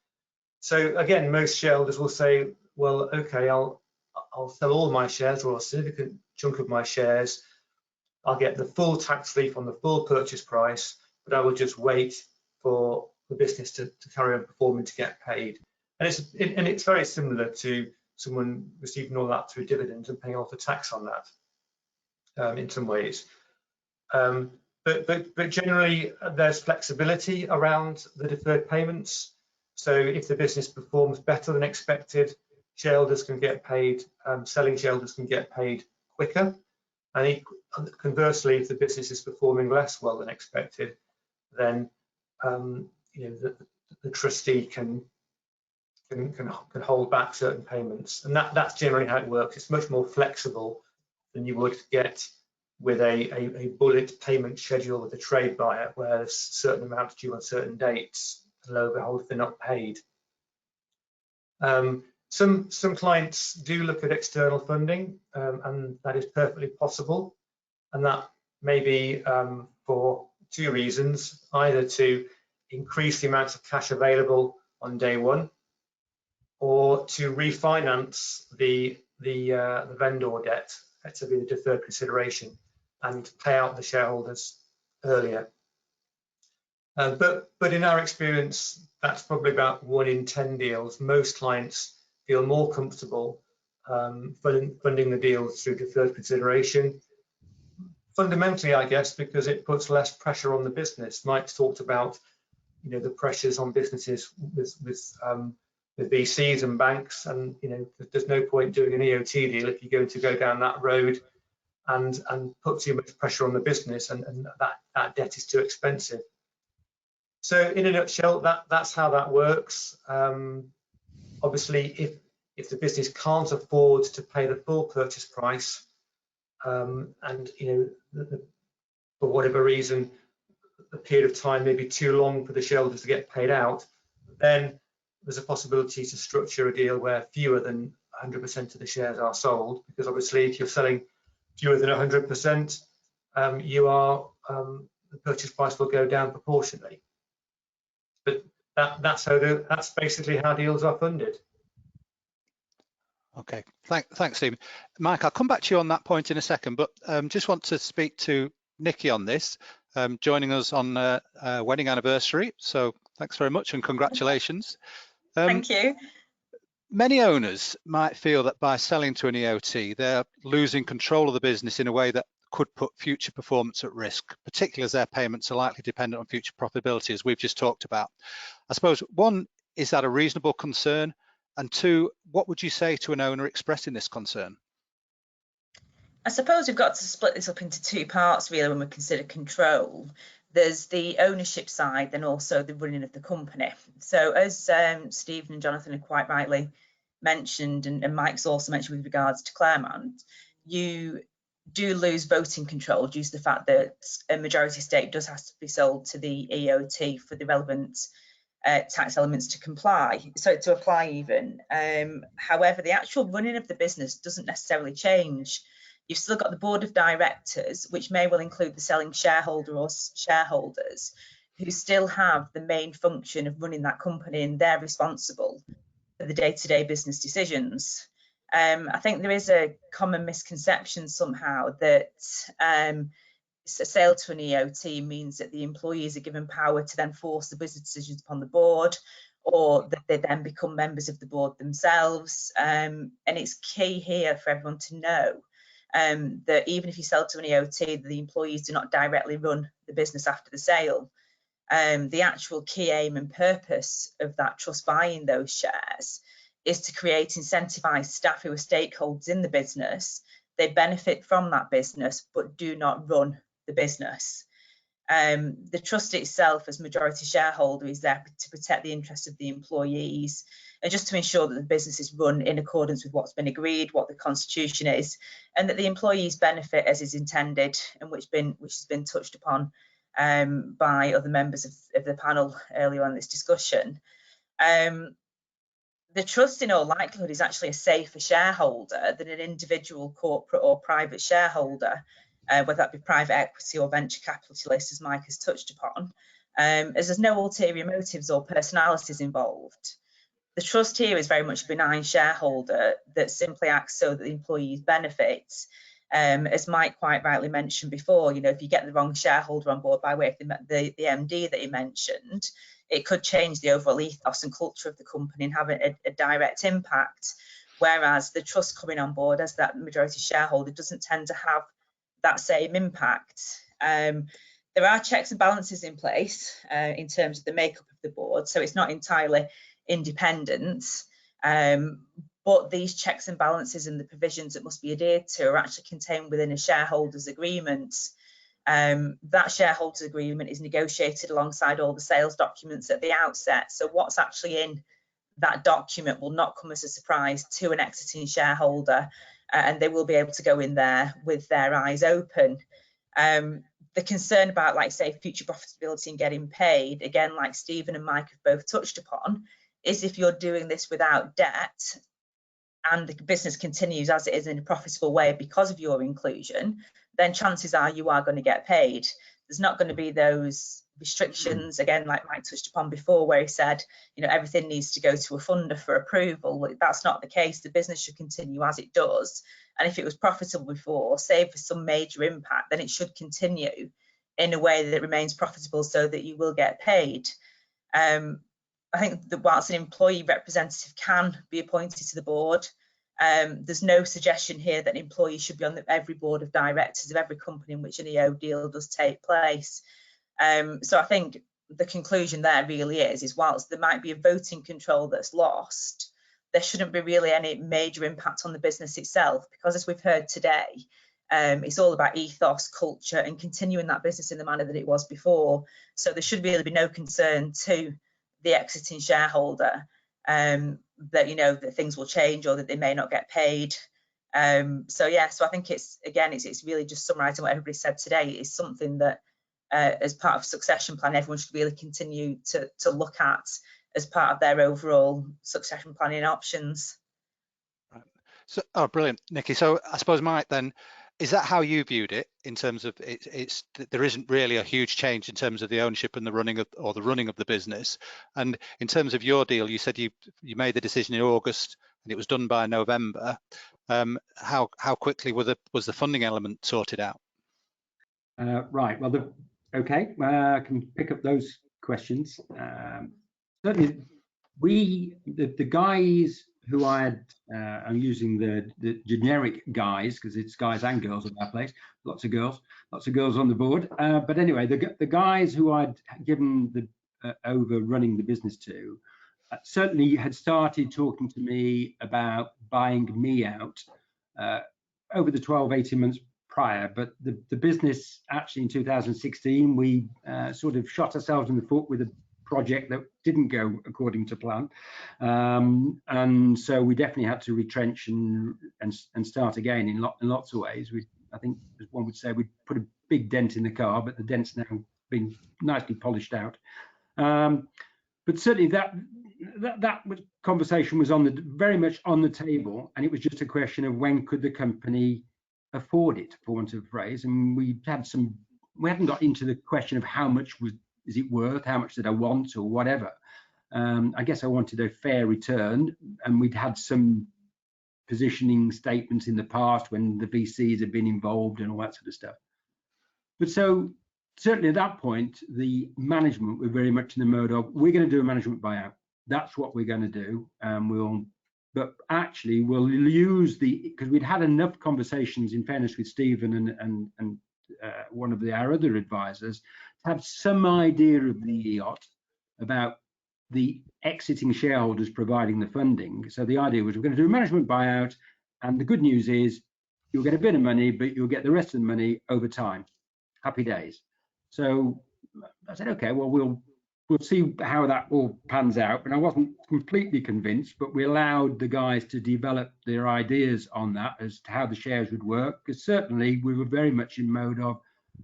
So again, most shareholders will say, well, okay, I'll sell all my shares or a significant chunk of my shares. I'll get the full tax relief on the full purchase price, but I will just wait for the business to carry on performing to get paid. And it's very similar to someone receiving all that through dividends and paying off the tax on that in some ways. But generally, there's flexibility around the deferred payments. So if the business performs better than expected, shareholders can get paid, selling shareholders can get paid quicker. And conversely, if the business is performing less well than expected, then the trustee can hold back certain payments, and that's generally how it works. It's much more flexible than you would get with a bullet payment schedule with a trade buyer, where there's certain amounts due on certain dates, and lo and behold, they're not paid. Some clients do look at external funding, and that is perfectly possible, and that may be for 2 reasons: either to increase the amount of cash available on day one, or to refinance the vendor debt, effectively the deferred consideration, and pay out the shareholders earlier. But in our experience, that's probably about 1 in 10 deals. Most clients feel more comfortable funding the deal through deferred consideration. Fundamentally, I guess, because it puts less pressure on the business. Mike's talked about, you know, the pressures on businesses with VCs and banks, and you know, there's no point doing an EOT deal if you're going to go down that road and put too much pressure on the business, and that debt is too expensive. So in a nutshell, that's how that works. Obviously, if the business can't afford to pay the full purchase price, and you know, for whatever reason, the period of time may be too long for the shareholders to get paid out, then there's a possibility to structure a deal where fewer than 100% of the shares are sold, because obviously if you're selling fewer than 100%, the purchase price will go down proportionally. But that's basically how deals are funded. Okay, thanks, Stephen. Mike, I'll come back to you on that point in a second, but just want to speak to Nikki on this, joining us on a wedding anniversary. So thanks very much and congratulations. Thank you. Many owners might feel that by selling to an EOT, they're losing control of the business in a way that could put future performance at risk, particularly as their payments are likely dependent on future profitability, as we've just talked about. I suppose, one, is that a reasonable concern? And two, what would you say to an owner expressing this concern? I suppose we've got to split this up into two parts really when we consider control. There's the ownership side and also the running of the company. So as Stephen and Jonathan have quite rightly mentioned, and Mike's also mentioned with regards to Claremont, you do lose voting control due to the fact that a majority stake does have to be sold to the EOT for the relevant tax elements to apply even. However, the actual running of the business doesn't necessarily change. You've still got the board of directors, which may well include the selling shareholder or shareholders, who still have the main function of running that company, and they're responsible for the day-to-day business decisions. I think there is a common misconception somehow that a sale to an EOT means that the employees are given power to then force the business decisions upon the board, or that they then become members of the board themselves. And it's key here for everyone to know that even if you sell to an EOT, the employees do not directly run the business after the sale. The actual key aim and purpose of that trust buying those shares is to create incentivized staff who are stakeholders in the business. They benefit from that business, but do not run the business. The trust itself, as majority shareholder, is there to protect the interests of the employees and just to ensure that the business is run in accordance with what's been agreed, what the constitution is, and that the employees benefit as is intended, and which has been touched upon by other members of the panel earlier on in this discussion. The trust in all likelihood is actually a safer shareholder than an individual corporate or private shareholder, whether that be private equity or venture capitalist, as Mike has touched upon, as there's no ulterior motives or personalities involved. The trust here is very much a benign shareholder that simply acts so that the employees benefit. As Mike quite rightly mentioned before, you know, if you get the wrong shareholder on board by way of the MD that he mentioned, it could change the overall ethos and culture of the company and have a direct impact. Whereas the trust coming on board as that majority shareholder doesn't tend to have that same impact. There are checks and balances in place in terms of the makeup of the board, so it's not entirely independent. But these checks and balances and the provisions that must be adhered to are actually contained within a shareholders agreement. That shareholders agreement is negotiated alongside all the sales documents at the outset. So what's actually in that document will not come as a surprise to an exiting shareholder, and they will be able to go in there with their eyes open. The concern about, like say, future profitability and getting paid, again, like Stephen and Mike have both touched upon, is if you're doing this without debt and the business continues as it is in a profitable way because of your inclusion, then chances are you are going to get paid. There's not going to be those restrictions, again, like Mike touched upon before, where he said, you know, everything needs to go to a funder for approval. That's not the case. The business should continue as it does. And if it was profitable before, save for some major impact, then it should continue in a way that remains profitable so that you will get paid. I think that whilst an employee representative can be appointed to the board, There's no suggestion here that an employee should be on every board of directors of every company in which an EO deal does take place. So I think the conclusion there really is whilst there might be a voting control that's lost, there shouldn't be really any major impact on the business itself, because as we've heard today, it's all about ethos, culture, and continuing that business in the manner that it was before. So there should really be no concern to the exiting shareholder that, you know, that things will change or that they may not get paid. So yeah, so I think it's really just summarising what everybody said today. It's something that as part of succession plan, everyone should really continue to look at as part of their overall succession planning options. Right. So, oh, brilliant, Nikki. So I suppose, Mike, then, is that how you viewed it in terms of there isn't really a huge change in terms of the ownership and the running of the business? And in terms of your deal, you said you made the decision in August and it was done by November. How quickly was the funding element sorted out? Right. Well, okay. I can pick up those questions. Certainly, the guys who I had, I'm using the generic guys because it's guys and girls at that place. Lots of girls on the board. But anyway, the guys who I'd given the over running the business to certainly had started talking to me about buying me out over the 12-18 months prior. But the business actually in 2016, we sort of shot ourselves in the foot with a project that didn't go according to plan, and so we definitely had to retrench and start again in lots of ways. I think, as one would say, we put a big dent in the car, but the dent's now been nicely polished out. But certainly that conversation was very much on the table, and it was just a question of when could the company afford it, for want of a phrase. And we hadn't got into the question of how much is it worth, how much did I want, or whatever. I guess I wanted a fair return, and we'd had some positioning statements in the past when the VCs had been involved and all that sort of stuff. But so certainly at that point, the management were very much in the mode of, we're going to do a management buyout. That's what we're going to do. But actually we'll use because we'd had enough conversations, in fairness, with Stephen and one of our other advisors, to have some idea of the EOT, about the exiting shareholders providing the funding. So the idea was, we're going to do a management buyout, and the good news is you'll get a bit of money, but you'll get the rest of the money over time. Happy days. So I said, okay, well, we'll see how that all pans out. And I wasn't completely convinced, but we allowed the guys to develop their ideas on that as to how the shares would work, because certainly we were very much in mode of,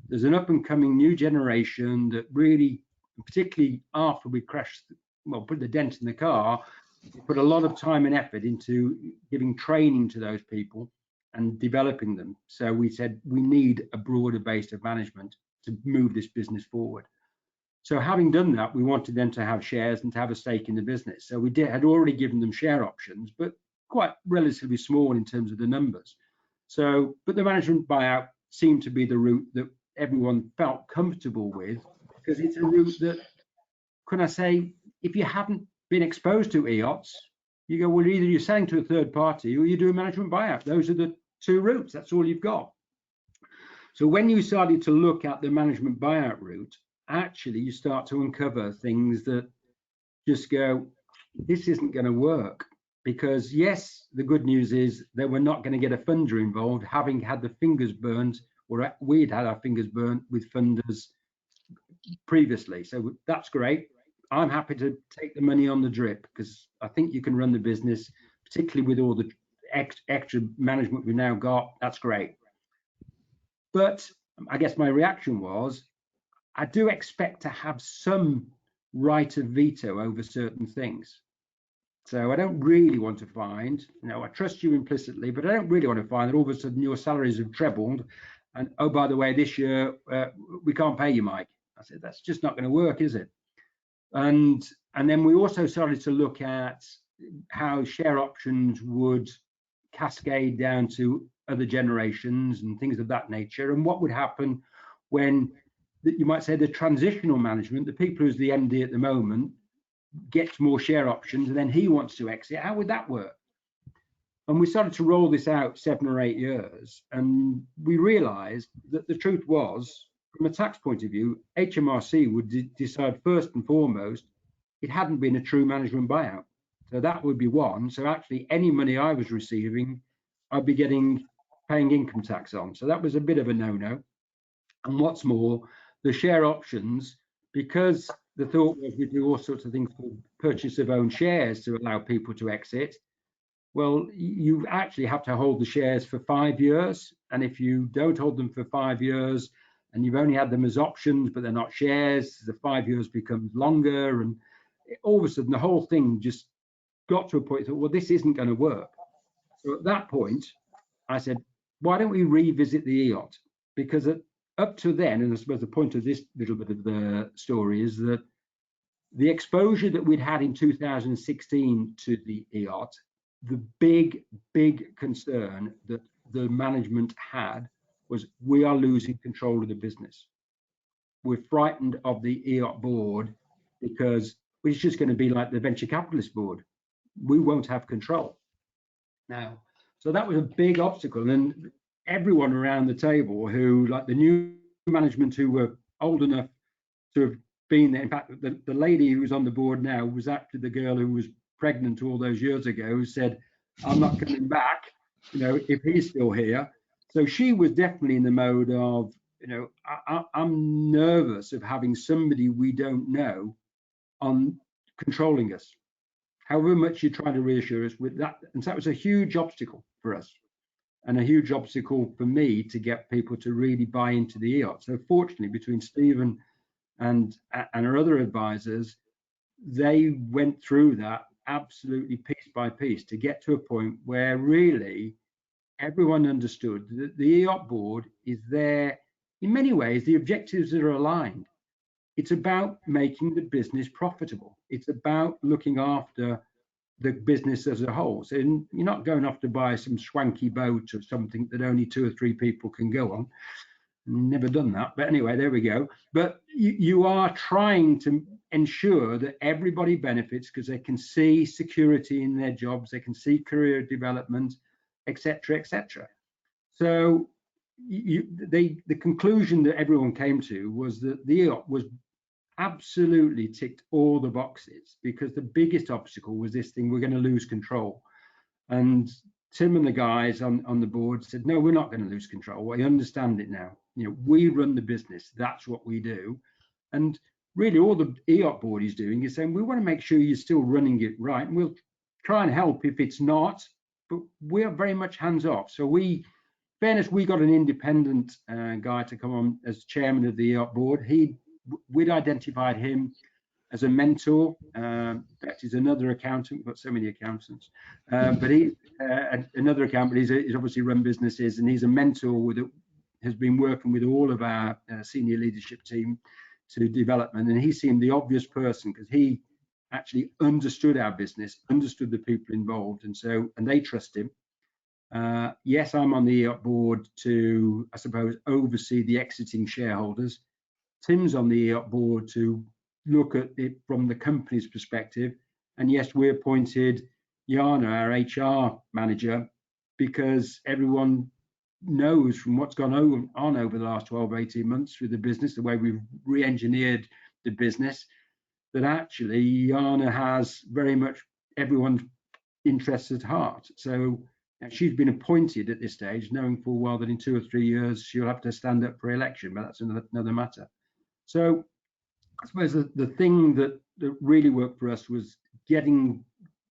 there's an up and coming new generation that really, particularly after we put the dent in the car, we put a lot of time and effort into giving training to those people and developing them. So we said we need a broader base of management to move this business forward. So having done that, we wanted them to have shares and to have a stake in the business. So we had already given them share options, but quite relatively small in terms of the numbers. So, but the management buyout seemed to be the route that everyone felt comfortable with, because it's a route that, can I say, if you haven't been exposed to EOTs, you go, well, either you're selling to a third party or you do a management buyout. Those are the two routes. That's all you've got. So when you started to look at the management buyout route, actually you start to uncover things that just go, this isn't going to work. Because yes, the good news is that we're not going to get a funder involved, having had the fingers burned, or we'd had our fingers burnt with funders previously. So that's great. I'm happy to take the money on the drip, because I think you can run the business, particularly with all the extra management we've now got. That's great. But I guess my reaction was, I do expect to have some right of veto over certain things. So I don't really want to find, I trust you implicitly, but I don't really want to find that all of a sudden your salaries have trebled, and oh, by the way, this year we can't pay you, Mike. I said, that's just not going to work, is it? And then we also started to look at how share options would cascade down to other generations and things of that nature, and what would happen when, you might say, the transitional management, the people who's the MD at the moment, gets more share options and then he wants to exit. How would that work? And we started to roll this out 7 or 8 years, and we realized that the truth was, from a tax point of view, HMRC would decide first and foremost it hadn't been a true management buyout. So that would be one. So actually any money I was receiving, I'd be paying income tax on. So that was a bit of a no-no. And what's more, the share options, because the thought was we'd do all sorts of things called purchase of own shares to allow people to exit. Well, you actually have to hold the shares for 5 years. And if you don't hold them for 5 years and you've only had them as options, but they're not shares, the 5 years becomes longer. And all of a sudden, the whole thing just got to a point that, well, this isn't going to work. So at that point, I said, why don't we revisit the EOT? Because up to then, and I suppose the point of this little bit of the story is that the exposure that we'd had in 2016 to the EOT, the big concern that the management had was we are losing control of the business. We're frightened of the EOT board because it's just going to be like the venture capitalist board. We won't have control. Now, so that was a big obstacle, and everyone around the table who, like the new management who were old enough to have been there. In fact, the lady who's on the board now was actually the girl who was pregnant all those years ago, who said, I'm not coming back, you know, if he's still here. So she was definitely in the mode of, you know, I'm nervous of having somebody we don't know on controlling us, however much you try to reassure us with that. And so that was a huge obstacle for us, and a huge obstacle for me to get people to really buy into the EOT. So fortunately, between Stephen and our other advisors, they went through that absolutely piece by piece to get to a point where really everyone understood that the EOT board is there. In many ways, the objectives are aligned. It's about making the business profitable. It's about looking after the business as a whole. So you're not going off to buy some swanky boat or something that only 2 or 3 people can go on. Never done that, but anyway, there we go. But you are trying to ensure that everybody benefits because they can see security in their jobs, they can see career development, etc., etc. So the conclusion that everyone came to was that the EOT was absolutely ticked all the boxes, because the biggest obstacle was this thing: we're going to lose control. And Tim and the guys on the board said, no, we're not going to lose control. We understand it now. You know, we run the business. That's what we do. And really all the EOT board is doing is saying, we want to make sure you're still running it right. And we'll try and help if it's not, but we're very much hands off. So fairness, we got an independent guy to come on as chairman of the EOT board. We'd identified him as a mentor. That is another accountant. We've got so many accountants, but he's another accountant. He's obviously run businesses, and he's a mentor has been working with all of our senior leadership team to development. And he seemed the obvious person because he actually understood our business, understood the people involved, and they trust him. Yes, I'm on the EOT board to, I suppose, oversee the exiting shareholders. Tim's on the EOT board to look at it from the company's perspective. And yes, we appointed Jana, our HR manager, because everyone knows from what's gone on over the last 12, 18 months with the business, the way we've re-engineered the business, that actually Jana has very much everyone's interests at heart. So she's been appointed at this stage, knowing full well that in 2 or 3 years she'll have to stand up for election, but that's another matter. So I suppose the thing that really worked for us was getting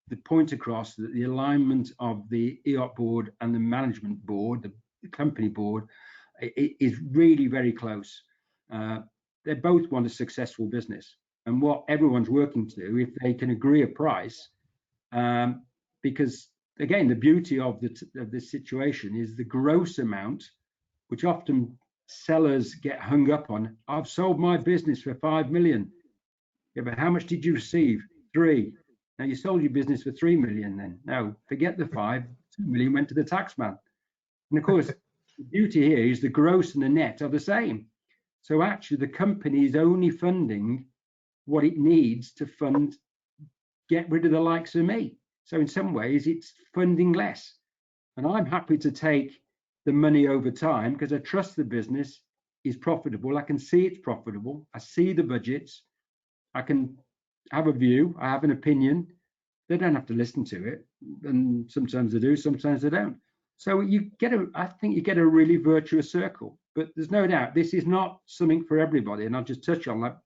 the point across that the alignment of the EOT board and the management board, the company board, is really very close. They both want a successful business, and what everyone's working to, if they can agree a price, because again, the beauty of this situation is the gross amount, which often sellers get hung up on. I've sold my business for 5 million. Yeah, but how much did you receive? 3. Now you sold your business for 3 million then. No, forget the 5, 2 million went to the tax man. And of course, the beauty here is the gross and the net are the same. So actually the company is only funding what it needs to fund, get rid of the likes of me. So in some ways it's funding less. And I'm happy to take the money over time because I trust the business is profitable. I can see it's profitable. I see the budgets. I can have a view. I have an opinion. They don't have to listen to it. And sometimes they do, sometimes they don't. So I think you get a really virtuous circle. But there's no doubt this is not something for everybody. And I'll just touch on that.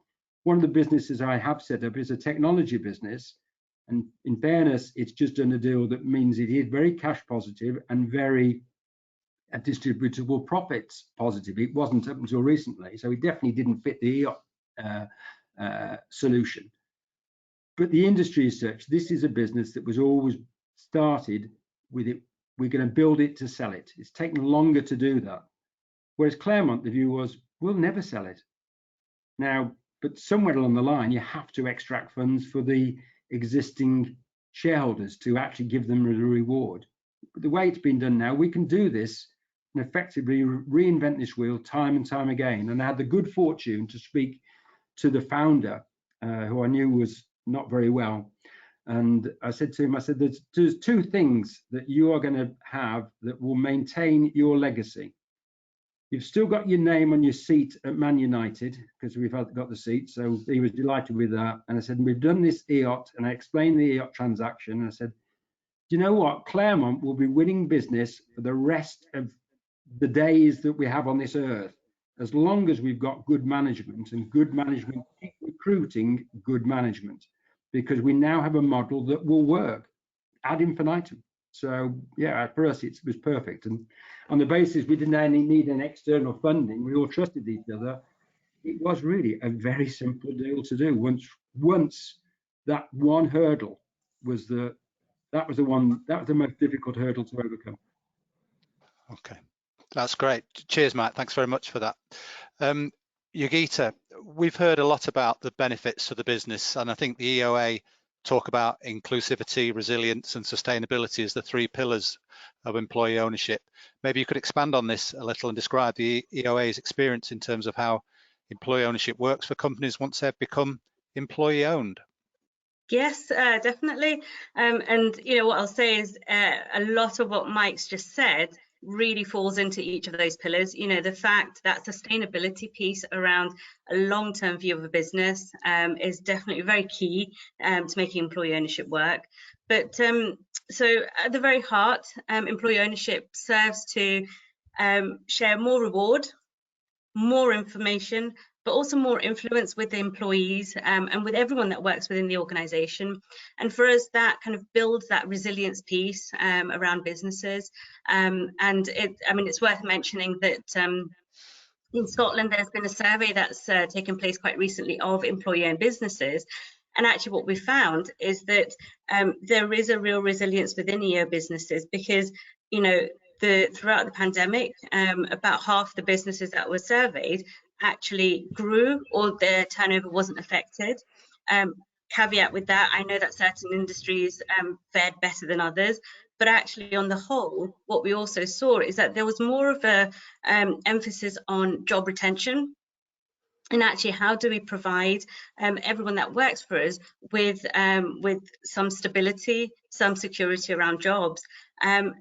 One of the businesses I have set up is a technology business. And in fairness, it's just done a deal that means it is very cash positive and very distributable profits positive. It wasn't up until recently. So it definitely didn't fit the EOT solution. But the industry is such, this is a business that was always started with it. We're going to build it to sell it. It's taken longer to do that. Whereas Claremont, the view was, we'll never sell it. Now, but somewhere along the line, you have to extract funds for the existing shareholders to actually give them a reward. But the way it's been done now, we can do this and effectively reinvent this wheel time and time again. And I had the good fortune to speak to the founder, who I knew was not very well. And I said to him, I said, there's two things that you are going to have that will maintain your legacy. You've still got your name on your seat at Man United because we've got the seat. So he was delighted with that. And I said, we've done this EOT, and I explained the EOT transaction. And I said, do you know what? Claremont will be winning business for the rest of the days that we have on this earth, as long as we've got good management, and good management, keep recruiting good management, because we now have a model that will work ad infinitum. So yeah, for us, it was perfect. And on the basis we didn't need an external funding, we all trusted each other. It was really a very simple deal to do. Once that one hurdle was the most difficult hurdle to overcome. Okay, that's great. Cheers, Mike. Thanks very much for that. Yogita, we've heard a lot about the benefits to the business, and I think the EOA talk about inclusivity, resilience, and sustainability as the three pillars of employee ownership. Maybe you could expand on this a little and describe the EOA's experience in terms of how employee ownership works for companies once they've become employee owned. Yes, definitely. And what I'll say is a lot of what Mike's just said really falls into each of those pillars. The fact that sustainability piece around a long-term view of a business is definitely very key to making employee ownership work. But so at the very heart, employee ownership serves to share more reward, more information, but also more influence with the employees and with everyone that works within the organization. And for us, that kind of builds that resilience piece around businesses. And it's worth mentioning that in Scotland, there's been a survey that's taken place quite recently of employee-owned businesses. And actually what we found is that there is a real resilience within EO businesses, because, throughout the pandemic, about half the businesses that were surveyed actually grew, or their turnover wasn't affected. Caveat with that, I know that certain industries fared better than others, but actually on the whole, what we also saw is that there was more of a emphasis on job retention, and actually how do we provide everyone that works for us with some stability, some security around jobs. And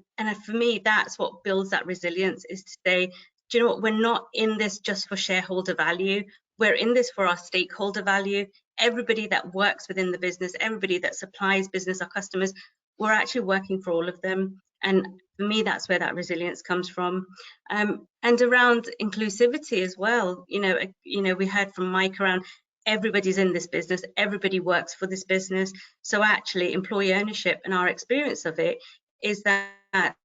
for me, that's what builds that resilience, is to say, do you know what, we're not in this just for shareholder value, we're in this for our stakeholder value. Everybody that works within the business, everybody that supplies business, our customers, we're actually working for all of them. And for me, that's where that resilience comes from. And around inclusivity as well, we heard from Mike around everybody's in this business, everybody works for this business. So actually employee ownership and our experience of it is that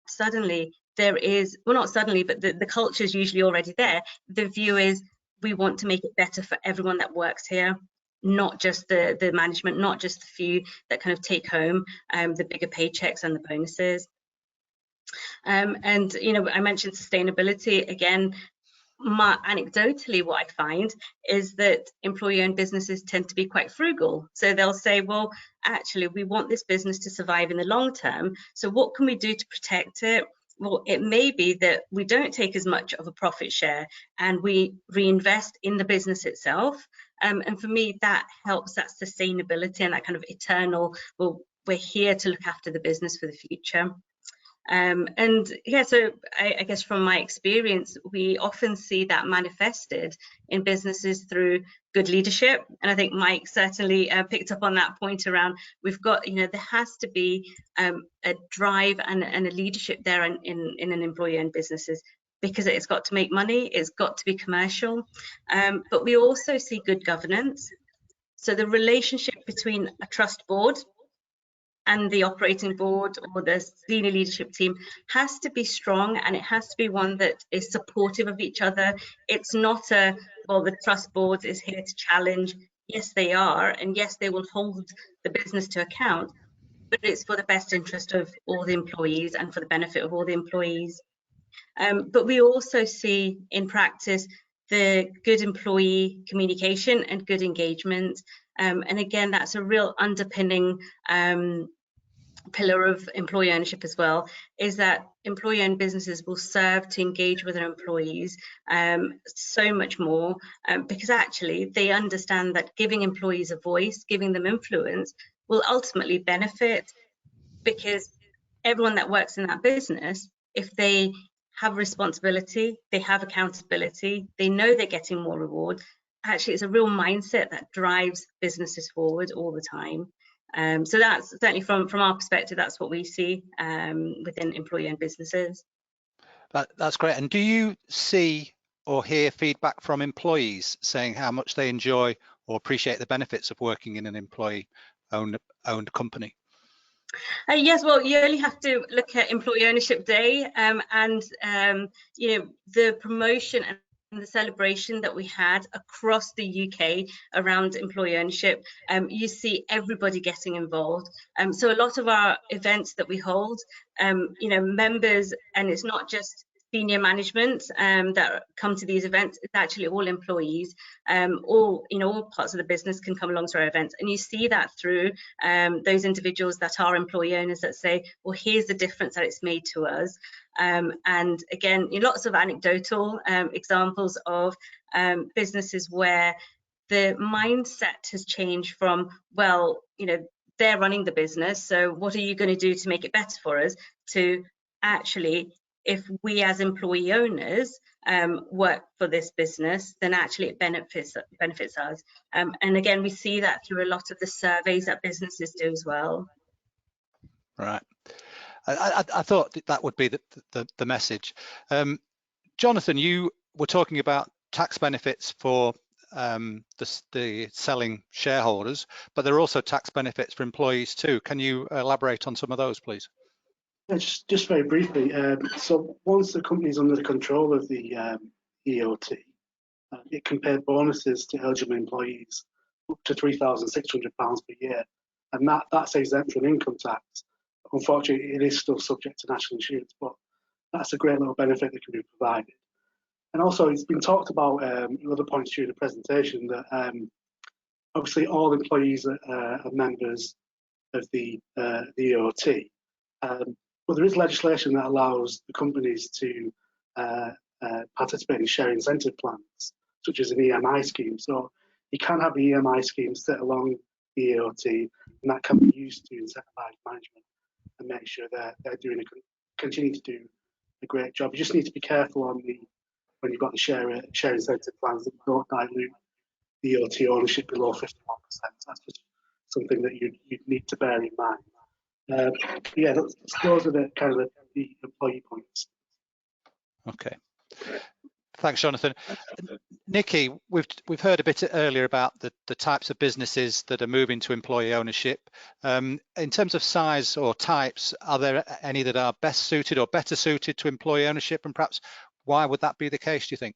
suddenly there is, well, not suddenly, but the culture is usually already there. The view is we want to make it better for everyone that works here, not just the management, not just the few that kind of take home the bigger paychecks and the bonuses. And I mentioned sustainability again. Anecdotally, what I find is that employee-owned businesses tend to be quite frugal. So they'll say, well, actually, we want this business to survive in the long term. So what can we do to protect it? Well, it may be that we don't take as much of a profit share and we reinvest in the business itself. And for me, that helps that sustainability and that kind of eternal, well, we're here to look after the business for the future. And yeah, so I guess from my experience, we often see that manifested in businesses through good leadership. And I think Mike certainly picked up on that point around, we've got, there has to be a drive and a leadership there in an employer-owned businesses, because it's got to make money, it's got to be commercial. But we also see good governance. So the relationship between a trust board and the operating board or the senior leadership team has to be strong, and it has to be one that is supportive of each other. It's not well, the trust board is here to challenge. Yes, they are, and yes, they will hold the business to account, but it's for the best interest of all the employees and for the benefit of all the employees. But we also see in practice the good employee communication and good engagement. And again, that's a real underpinning pillar of employee ownership as well, is that employee-owned businesses will serve to engage with their employees so much more, because actually they understand that giving employees a voice, giving them influence, will ultimately benefit, because everyone that works in that business, if they have responsibility, they have accountability, they know they're getting more reward, actually it's a real mindset that drives businesses forward all the time. So that's certainly from our perspective, that's what we see within employee-owned businesses. That's great. And do you see or hear feedback from employees saying how much they enjoy or appreciate the benefits of working in an employee-owned company? Yes, well, you only have to look at Employee Ownership Day and the promotion and the celebration that we had across the UK around employee ownership. You see everybody getting involved. So a lot of our events that we hold, members, and it's not just senior management that come to these events, it's actually all employees, all parts of the business can come along to our events, and you see that through those individuals that are employee owners that say, well, here's the difference that it's made to us. And again, lots of anecdotal examples of businesses where the mindset has changed from, well, they're running the business, so what are you going to do to make it better for us, to actually, if we as employee owners work for this business, then actually it benefits us. And again, we see that through a lot of the surveys that businesses do as well. Right. I thought that would be the message. Jonathan, you were talking about tax benefits for the selling shareholders, but there are also tax benefits for employees too. Can you elaborate on some of those, please? Just very briefly. So once the company is under the control of the EOT, it compared bonuses to eligible employees up to £3,600 per year, and that's exempt from income tax. Unfortunately, it is still subject to national insurance, but that's a great little benefit that can be provided. And also, it's been talked about in other points during the presentation that obviously all employees are members of the EOT. But there is legislation that allows the companies to participate in share incentive plans, such as an EMI scheme. So you can have the EMI scheme set along the EOT, and that can be used to incentivize management and make sure that they're continue to do a great job. You just need to be careful on when you've got the share incentive plans, that you don't dilute the EOT ownership below 51%. That's just something that you need to bear in mind. Yeah, those are the kind of the employee points. Okay, thanks, Jonathan. Nikki, we've heard a bit earlier about the types of businesses that are moving to employee ownership. In terms of size or types, are there any that are best suited or better suited to employee ownership, and perhaps why would that be the case, do you think?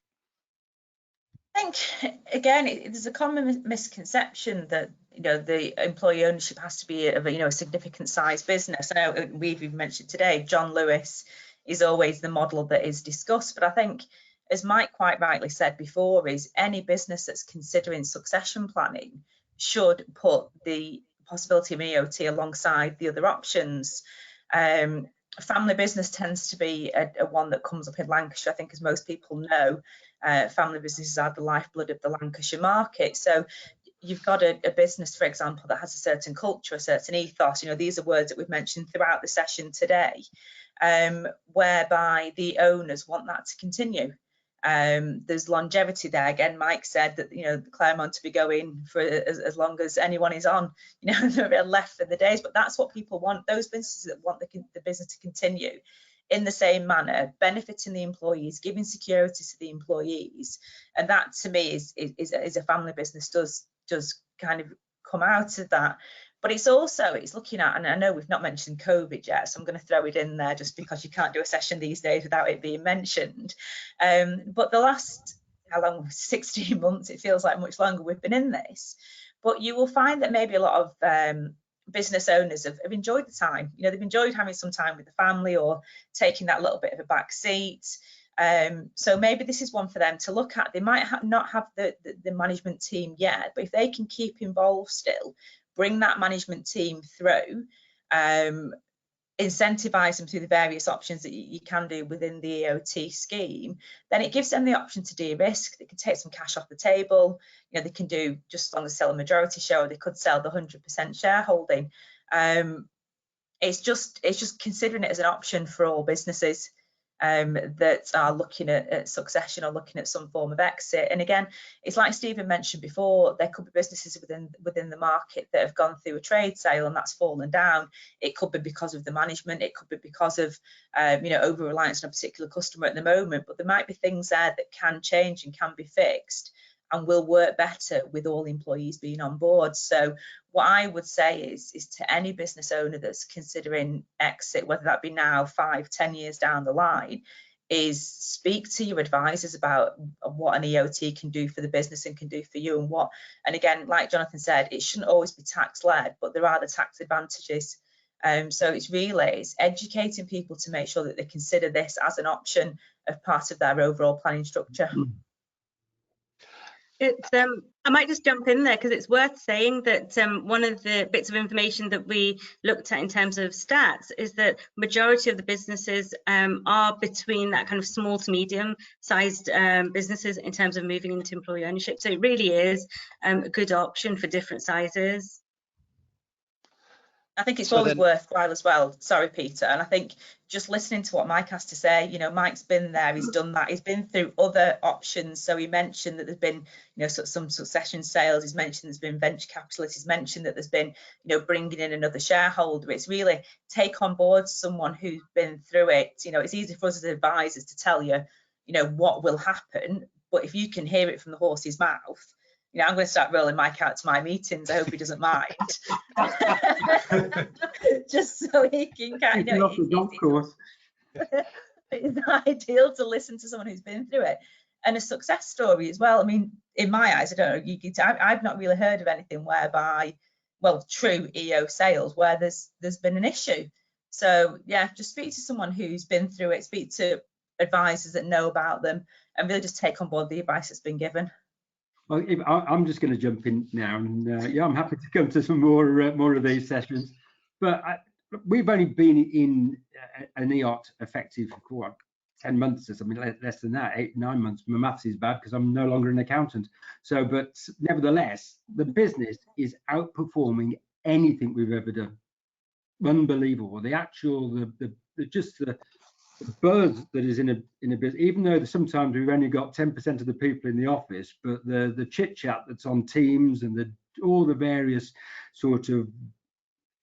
I think, again, there's a common misconception that the employee ownership has to be of a significant size business. I know we've even mentioned today, John Lewis is always the model that is discussed, but I think, as Mike quite rightly said before, is any business that's considering succession planning should put the possibility of EOT alongside the other options. Family business tends to be a one that comes up in Lancashire. I think, as most people know, family businesses are the lifeblood of the Lancashire market. So you've got a business, for example, that has a certain culture, a certain ethos, these are words that we've mentioned throughout the session today, whereby the owners want that to continue. There's longevity there. Again, Mike said that Claremont to be going for as long as anyone is on, they're left for the days, but that's what people want. Those businesses that want the business to continue in the same manner, benefiting the employees, giving security to the employees, and that to me is a family business does kind of come out of that. But it's looking at, and I know we've not mentioned COVID yet, so I'm going to throw it in there just because you can't do a session these days without it being mentioned. But the last, how long, 16 months, it feels like much longer we've been in this. But you will find that maybe a lot of business owners have enjoyed the time. They've enjoyed having some time with the family or taking that little bit of a back seat. So maybe this is one for them to look at. They might not have the management team yet, but if they can keep involved still, bring that management team through, incentivize them through the various options that you can do within the EOT scheme, then it gives them the option to de-risk. They can take some cash off the table. They can do just as long as sell a majority share, or they could sell the 100% shareholding. It's just considering it as an option for all businesses that are looking at succession or looking at some form of exit. And again, it's like Stephen mentioned before, there could be businesses within the market that have gone through a trade sale and that's fallen down. It could be because of the management, it could be because of over reliance on a particular customer at the moment, but there might be things there that can change and can be fixed and will work better with all employees being on board. So what I would say is to any business owner that's considering exit, whether that be now, 5, 10 years down the line, is speak to your advisors about what an EOT can do for the business and can do for you, and again, like Jonathan said, it shouldn't always be tax led, but there are the tax advantages. So it's educating people to make sure that they consider this as an option of part of their overall planning structure. I might just jump in there because it's worth saying that one of the bits of information that we looked at in terms of stats is that majority of the businesses are between that kind of small to medium sized businesses in terms of moving into employee ownership. So it really is a good option for different sizes. I think it's always worthwhile as well. Sorry, Peter. And I think just listening to what Mike has to say, Mike's been there, he's done that, he's been through other options. So he mentioned that there's been, some succession sales. He's mentioned there's been venture capitalists. He's mentioned that there's been, bringing in another shareholder. It's really take on board someone who's been through it. It's easy for us as advisors to tell you, what will happen. But if you can hear it from the horse's mouth, I'm going to start rolling Mike out to my meetings. I hope he doesn't mind. Just so he can kind of. Off the golf course. It's ideal to listen to someone who's been through it, and a success story as well. I mean, in my eyes, I don't know. I've not really heard of anything whereby, true EO sales where there's been an issue. So yeah, just speak to someone who's been through it. Speak to advisors that know about them, and really just take on board the advice that's been given. Well, I'm just going to jump in now, and yeah, I'm happy to come to some more of these sessions. But we've only been in an EOT effective for what, 10 months or something, less than that, 8, 9 months. My maths is bad because I'm no longer an accountant. So, but nevertheless, the business is outperforming anything we've ever done. Unbelievable. The actual, just the buzz that is in a business, even though sometimes we've only got 10% of the people in the office, but the chit chat that's on Teams and all the various sort of,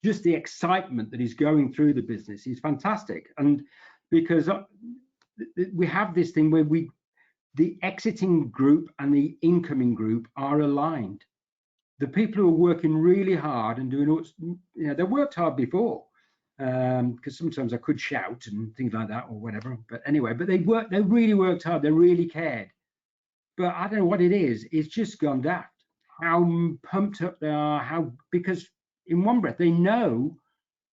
just the excitement that is going through the business is fantastic. And because we have this thing where the exiting group and the incoming group are aligned. The people who are working really hard and doing, they worked hard before, because sometimes I could shout and things like that or whatever, but anyway, but they really worked hard, they really cared. But I don't know what it is, it's just gone daft how pumped up they are, because in one breath they know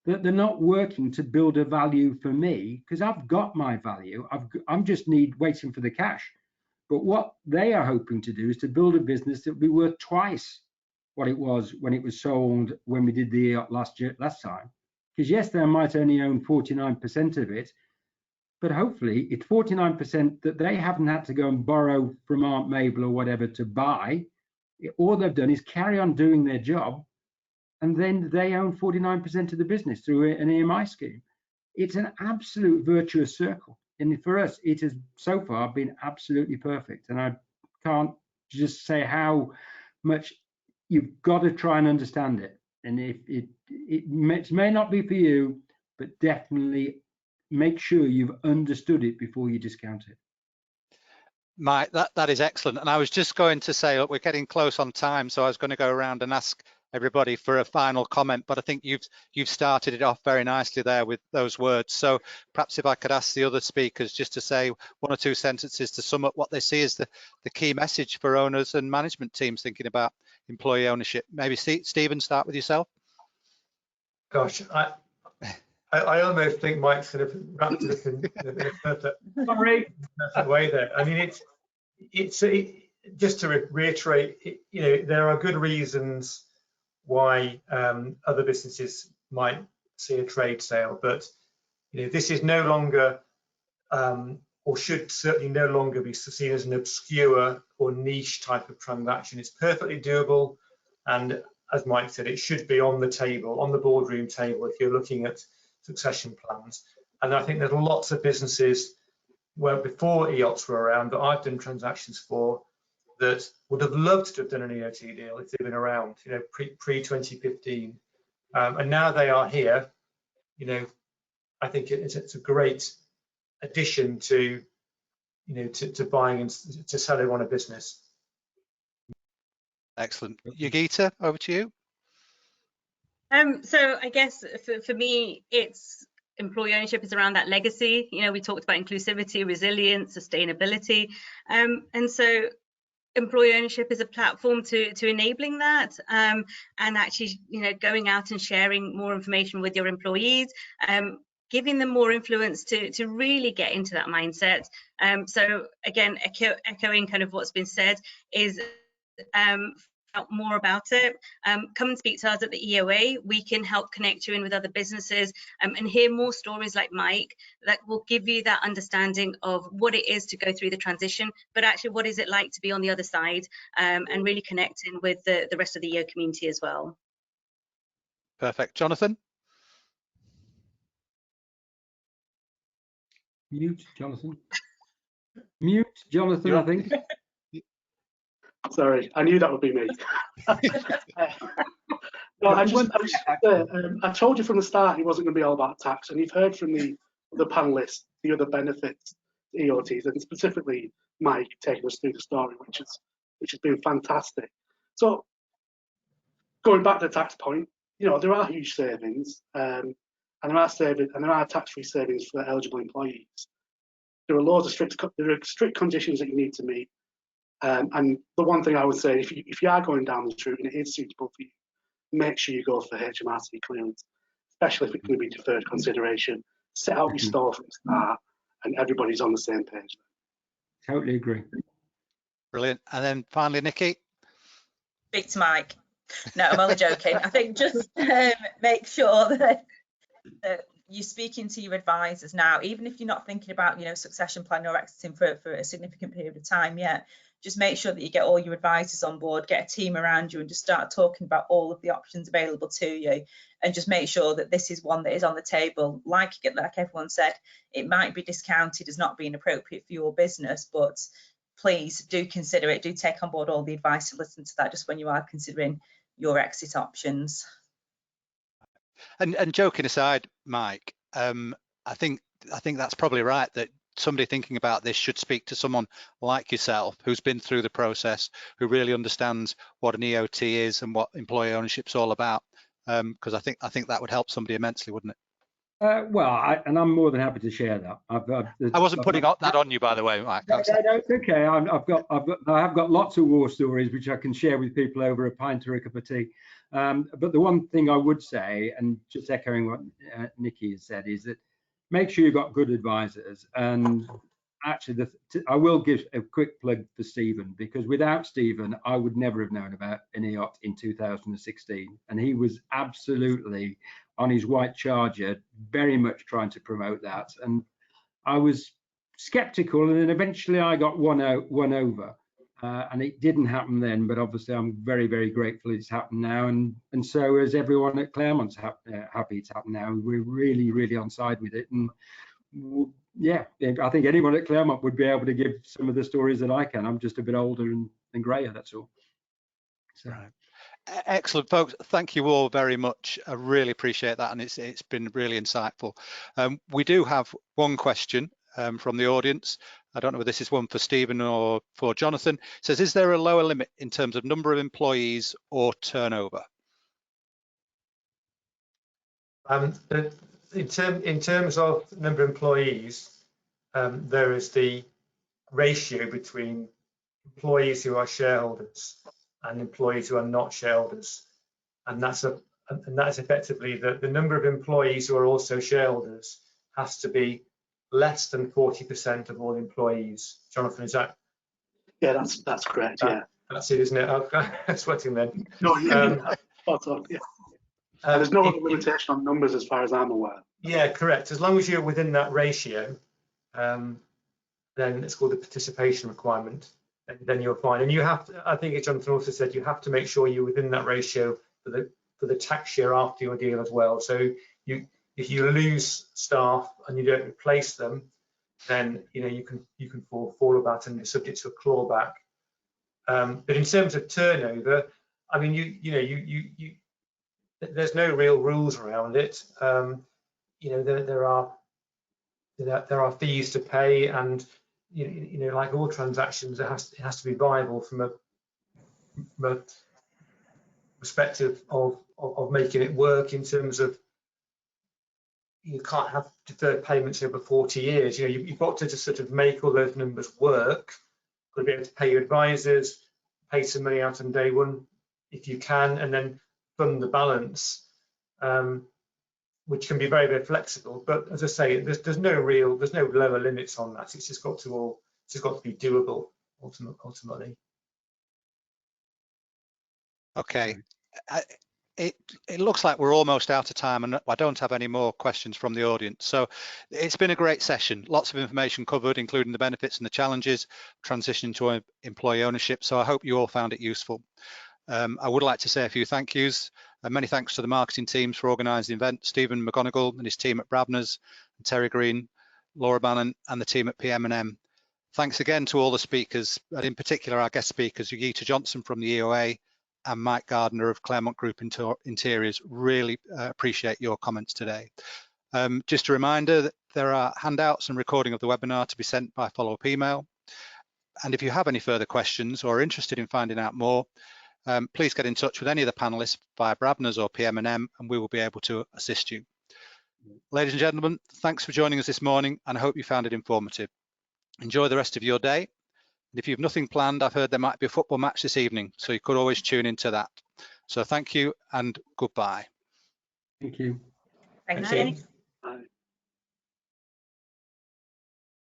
that they're not working to build a value for me, because I've got my value, I'm just waiting for the cash. But what they are hoping to do is to build a business that will be worth twice what it was when it was sold, when we did the last time. Because yes, they might only own 49% of it, but hopefully it's 49% that they haven't had to go and borrow from Aunt Mabel or whatever to buy. All they've done is carry on doing their job, and then they own 49% of the business through an EMI scheme. It's an absolute virtuous circle. And for us, it has so far been absolutely perfect. And I can't just say how much you've got to try and understand it. And if it may not be for you, but definitely make sure you've understood it before you discount it. Mike, that is excellent. And I was just going to say, look, we're getting close on time, so I was going to go around and ask everybody for a final comment, but I think you've started it off very nicely there with those words. So perhaps if I could ask the other speakers just to say one or two sentences to sum up what they see as the key message for owners and management teams thinking about employee ownership. Maybe Stephen, start with yourself. Gosh, I almost think Mike sort of wrapped it up in a perfect way there. I mean, it's just to reiterate, you know, there are good reasons why other businesses might see a trade sale, but you know, this is no longer or should certainly no longer be seen as an obscure or niche type of transaction. It's perfectly doable, and as Mike said, it should be on the table, on the boardroom table, if you're looking at succession plans. And I think there's lots of businesses where before EOTs were around that I've done transactions for that would have loved to have done an EOT deal if they'd been around, you know, pre 2015, and now they are here. You know, I think it's a great addition to, you know, to buying and to selling on a business. Excellent. Yogita, over to you. So I guess for me, it's employee ownership is around that legacy. You know, we talked about inclusivity, resilience, sustainability, and so employee ownership is a platform to enabling that, and actually, you know, going out and sharing more information with your employees, giving them more influence to really get into that mindset. So again, echoing kind of what's been said is more about it. Come and speak to us at the EOA. We can help connect you in with other businesses, and hear more stories like Mike that will give you that understanding of what it is to go through the transition, but actually what is it like to be on the other side, and really connecting with the rest of the EO community as well. Perfect. Jonathan? Mute, Jonathan. Mute, Jonathan, I think. Sorry, I knew that would be me. No, I told you from the start it wasn't going to be all about tax, and you've heard from the panelists the other benefits EOTs, and specifically Mike taking us through the story, which has been fantastic. So going back to the tax point, you know, there are huge savings, and there are tax-free savings for eligible employees. There are loads of strict conditions that you need to meet. And the one thing I would say, if you are going down this route and it is suitable for you, make sure you go for HMRC clearance, especially if it's going to be deferred consideration. Set out your stall from the start, and everybody's on the same page. Totally agree. Brilliant. And then finally, Nikki. Speak to Mike. No, I'm only joking. I think just make sure that you're speaking to your advisors now, even if you're not thinking about, you know, succession planning or exiting for a significant period of time yet. Just make sure that you get all your advisors on board, get a team around you, and just start talking about all of the options available to you, and just make sure that this is one that is on the table. Like everyone said, it might be discounted as not being appropriate for your business, but please do consider it. Do take on board all the advice and listen to that just when you are considering your exit options. And joking aside, Mike, I think that's probably right, that somebody thinking about this should speak to someone like yourself who's been through the process, who really understands what an EOT is and what employee ownership's all about, because I think that would help somebody immensely, wouldn't it? Well, and I'm more than happy to share that. I wasn't putting that on you, by the way, Mike. No, it's okay. I have got lots of war stories which I can share with people over a pint or a cup of tea. But the one thing I would say, and just echoing what Nikki has said, is that make sure you've got good advisors. And actually, I will give a quick plug for Stephen, because without Stephen, I would never have known about an EOT in 2016. And he was absolutely on his white charger, very much trying to promote that. And I was skeptical, and then eventually I got won over. and it didn't happen then, but obviously I'm very, very grateful it's happened now, and so is everyone at Claremont's happy it's happened now. We're really, really on side with it, and yeah, I think anyone at Claremont would be able to give some of the stories that I can. I'm just a bit older and grayer, that's all. So. Right. Excellent, folks. Thank you all very much. I really appreciate that, and it's been really insightful. We do have one question from the audience. I don't know whether this is one for Stephen or for Jonathan. It says, is there a lower limit in terms of number of employees or turnover? In terms of number of employees, there is the ratio between employees who are shareholders and employees who are not shareholders, and that is effectively the number of employees who are also shareholders has to be less than 40% of all employees. Jonathan, is that? Yeah, that's correct. Yeah, that's it, isn't it? I'm sweating then. No, spot on. Yeah. There's no other limitation on numbers as far as I'm aware. Yeah, correct. As long as you're within that ratio, then it's called the participation requirement, and then you're fine. And you have to, I think Jonathan also said, you have to make sure you're within that ratio for the tax year after your deal as well. So if you lose staff and you don't replace them, then you can fall about and it's subject to a clawback. But in terms of turnover, I mean, there's no real rules around it. There are fees to pay, and like all transactions, it has to be viable from a perspective of making it work. In terms of, you can't have deferred payments over 40 years. You've got to just sort of make all those numbers work. Got to be able to pay your advisors, pay some money out on day one if you can, and then fund the balance, which can be very, very flexible. But as I say, there's no lower limits on that. It's just got to be doable ultimately. Okay. It looks like we're almost out of time, and I don't have any more questions from the audience. So it's been a great session. Lots of information covered, including the benefits and the challenges transitioning to employee ownership. So I hope you all found it useful. I would like to say a few thank yous. Many thanks to the marketing teams for organising the event, Stephen McGonigal and his team at Brabners, and Terry Green, Laura Bannon, and the team at PM+M. Thanks again to all the speakers, and in particular our guest speakers, Yugita Johnson from the EOA and Mike Gardner of Claremont Group Interiors. Really appreciate your comments today. Just a reminder that there are handouts and recording of the webinar to be sent by follow-up email. And if you have any further questions or are interested in finding out more, please get in touch with any of the panelists via Brabners or PM+M, and we will be able to assist you. Ladies and gentlemen, thanks for joining us this morning, and I hope you found it informative. Enjoy the rest of your day. And if you've nothing planned, I've heard there might be a football match this evening, so you could always tune into that. So thank you and goodbye. Thank you. Thank you.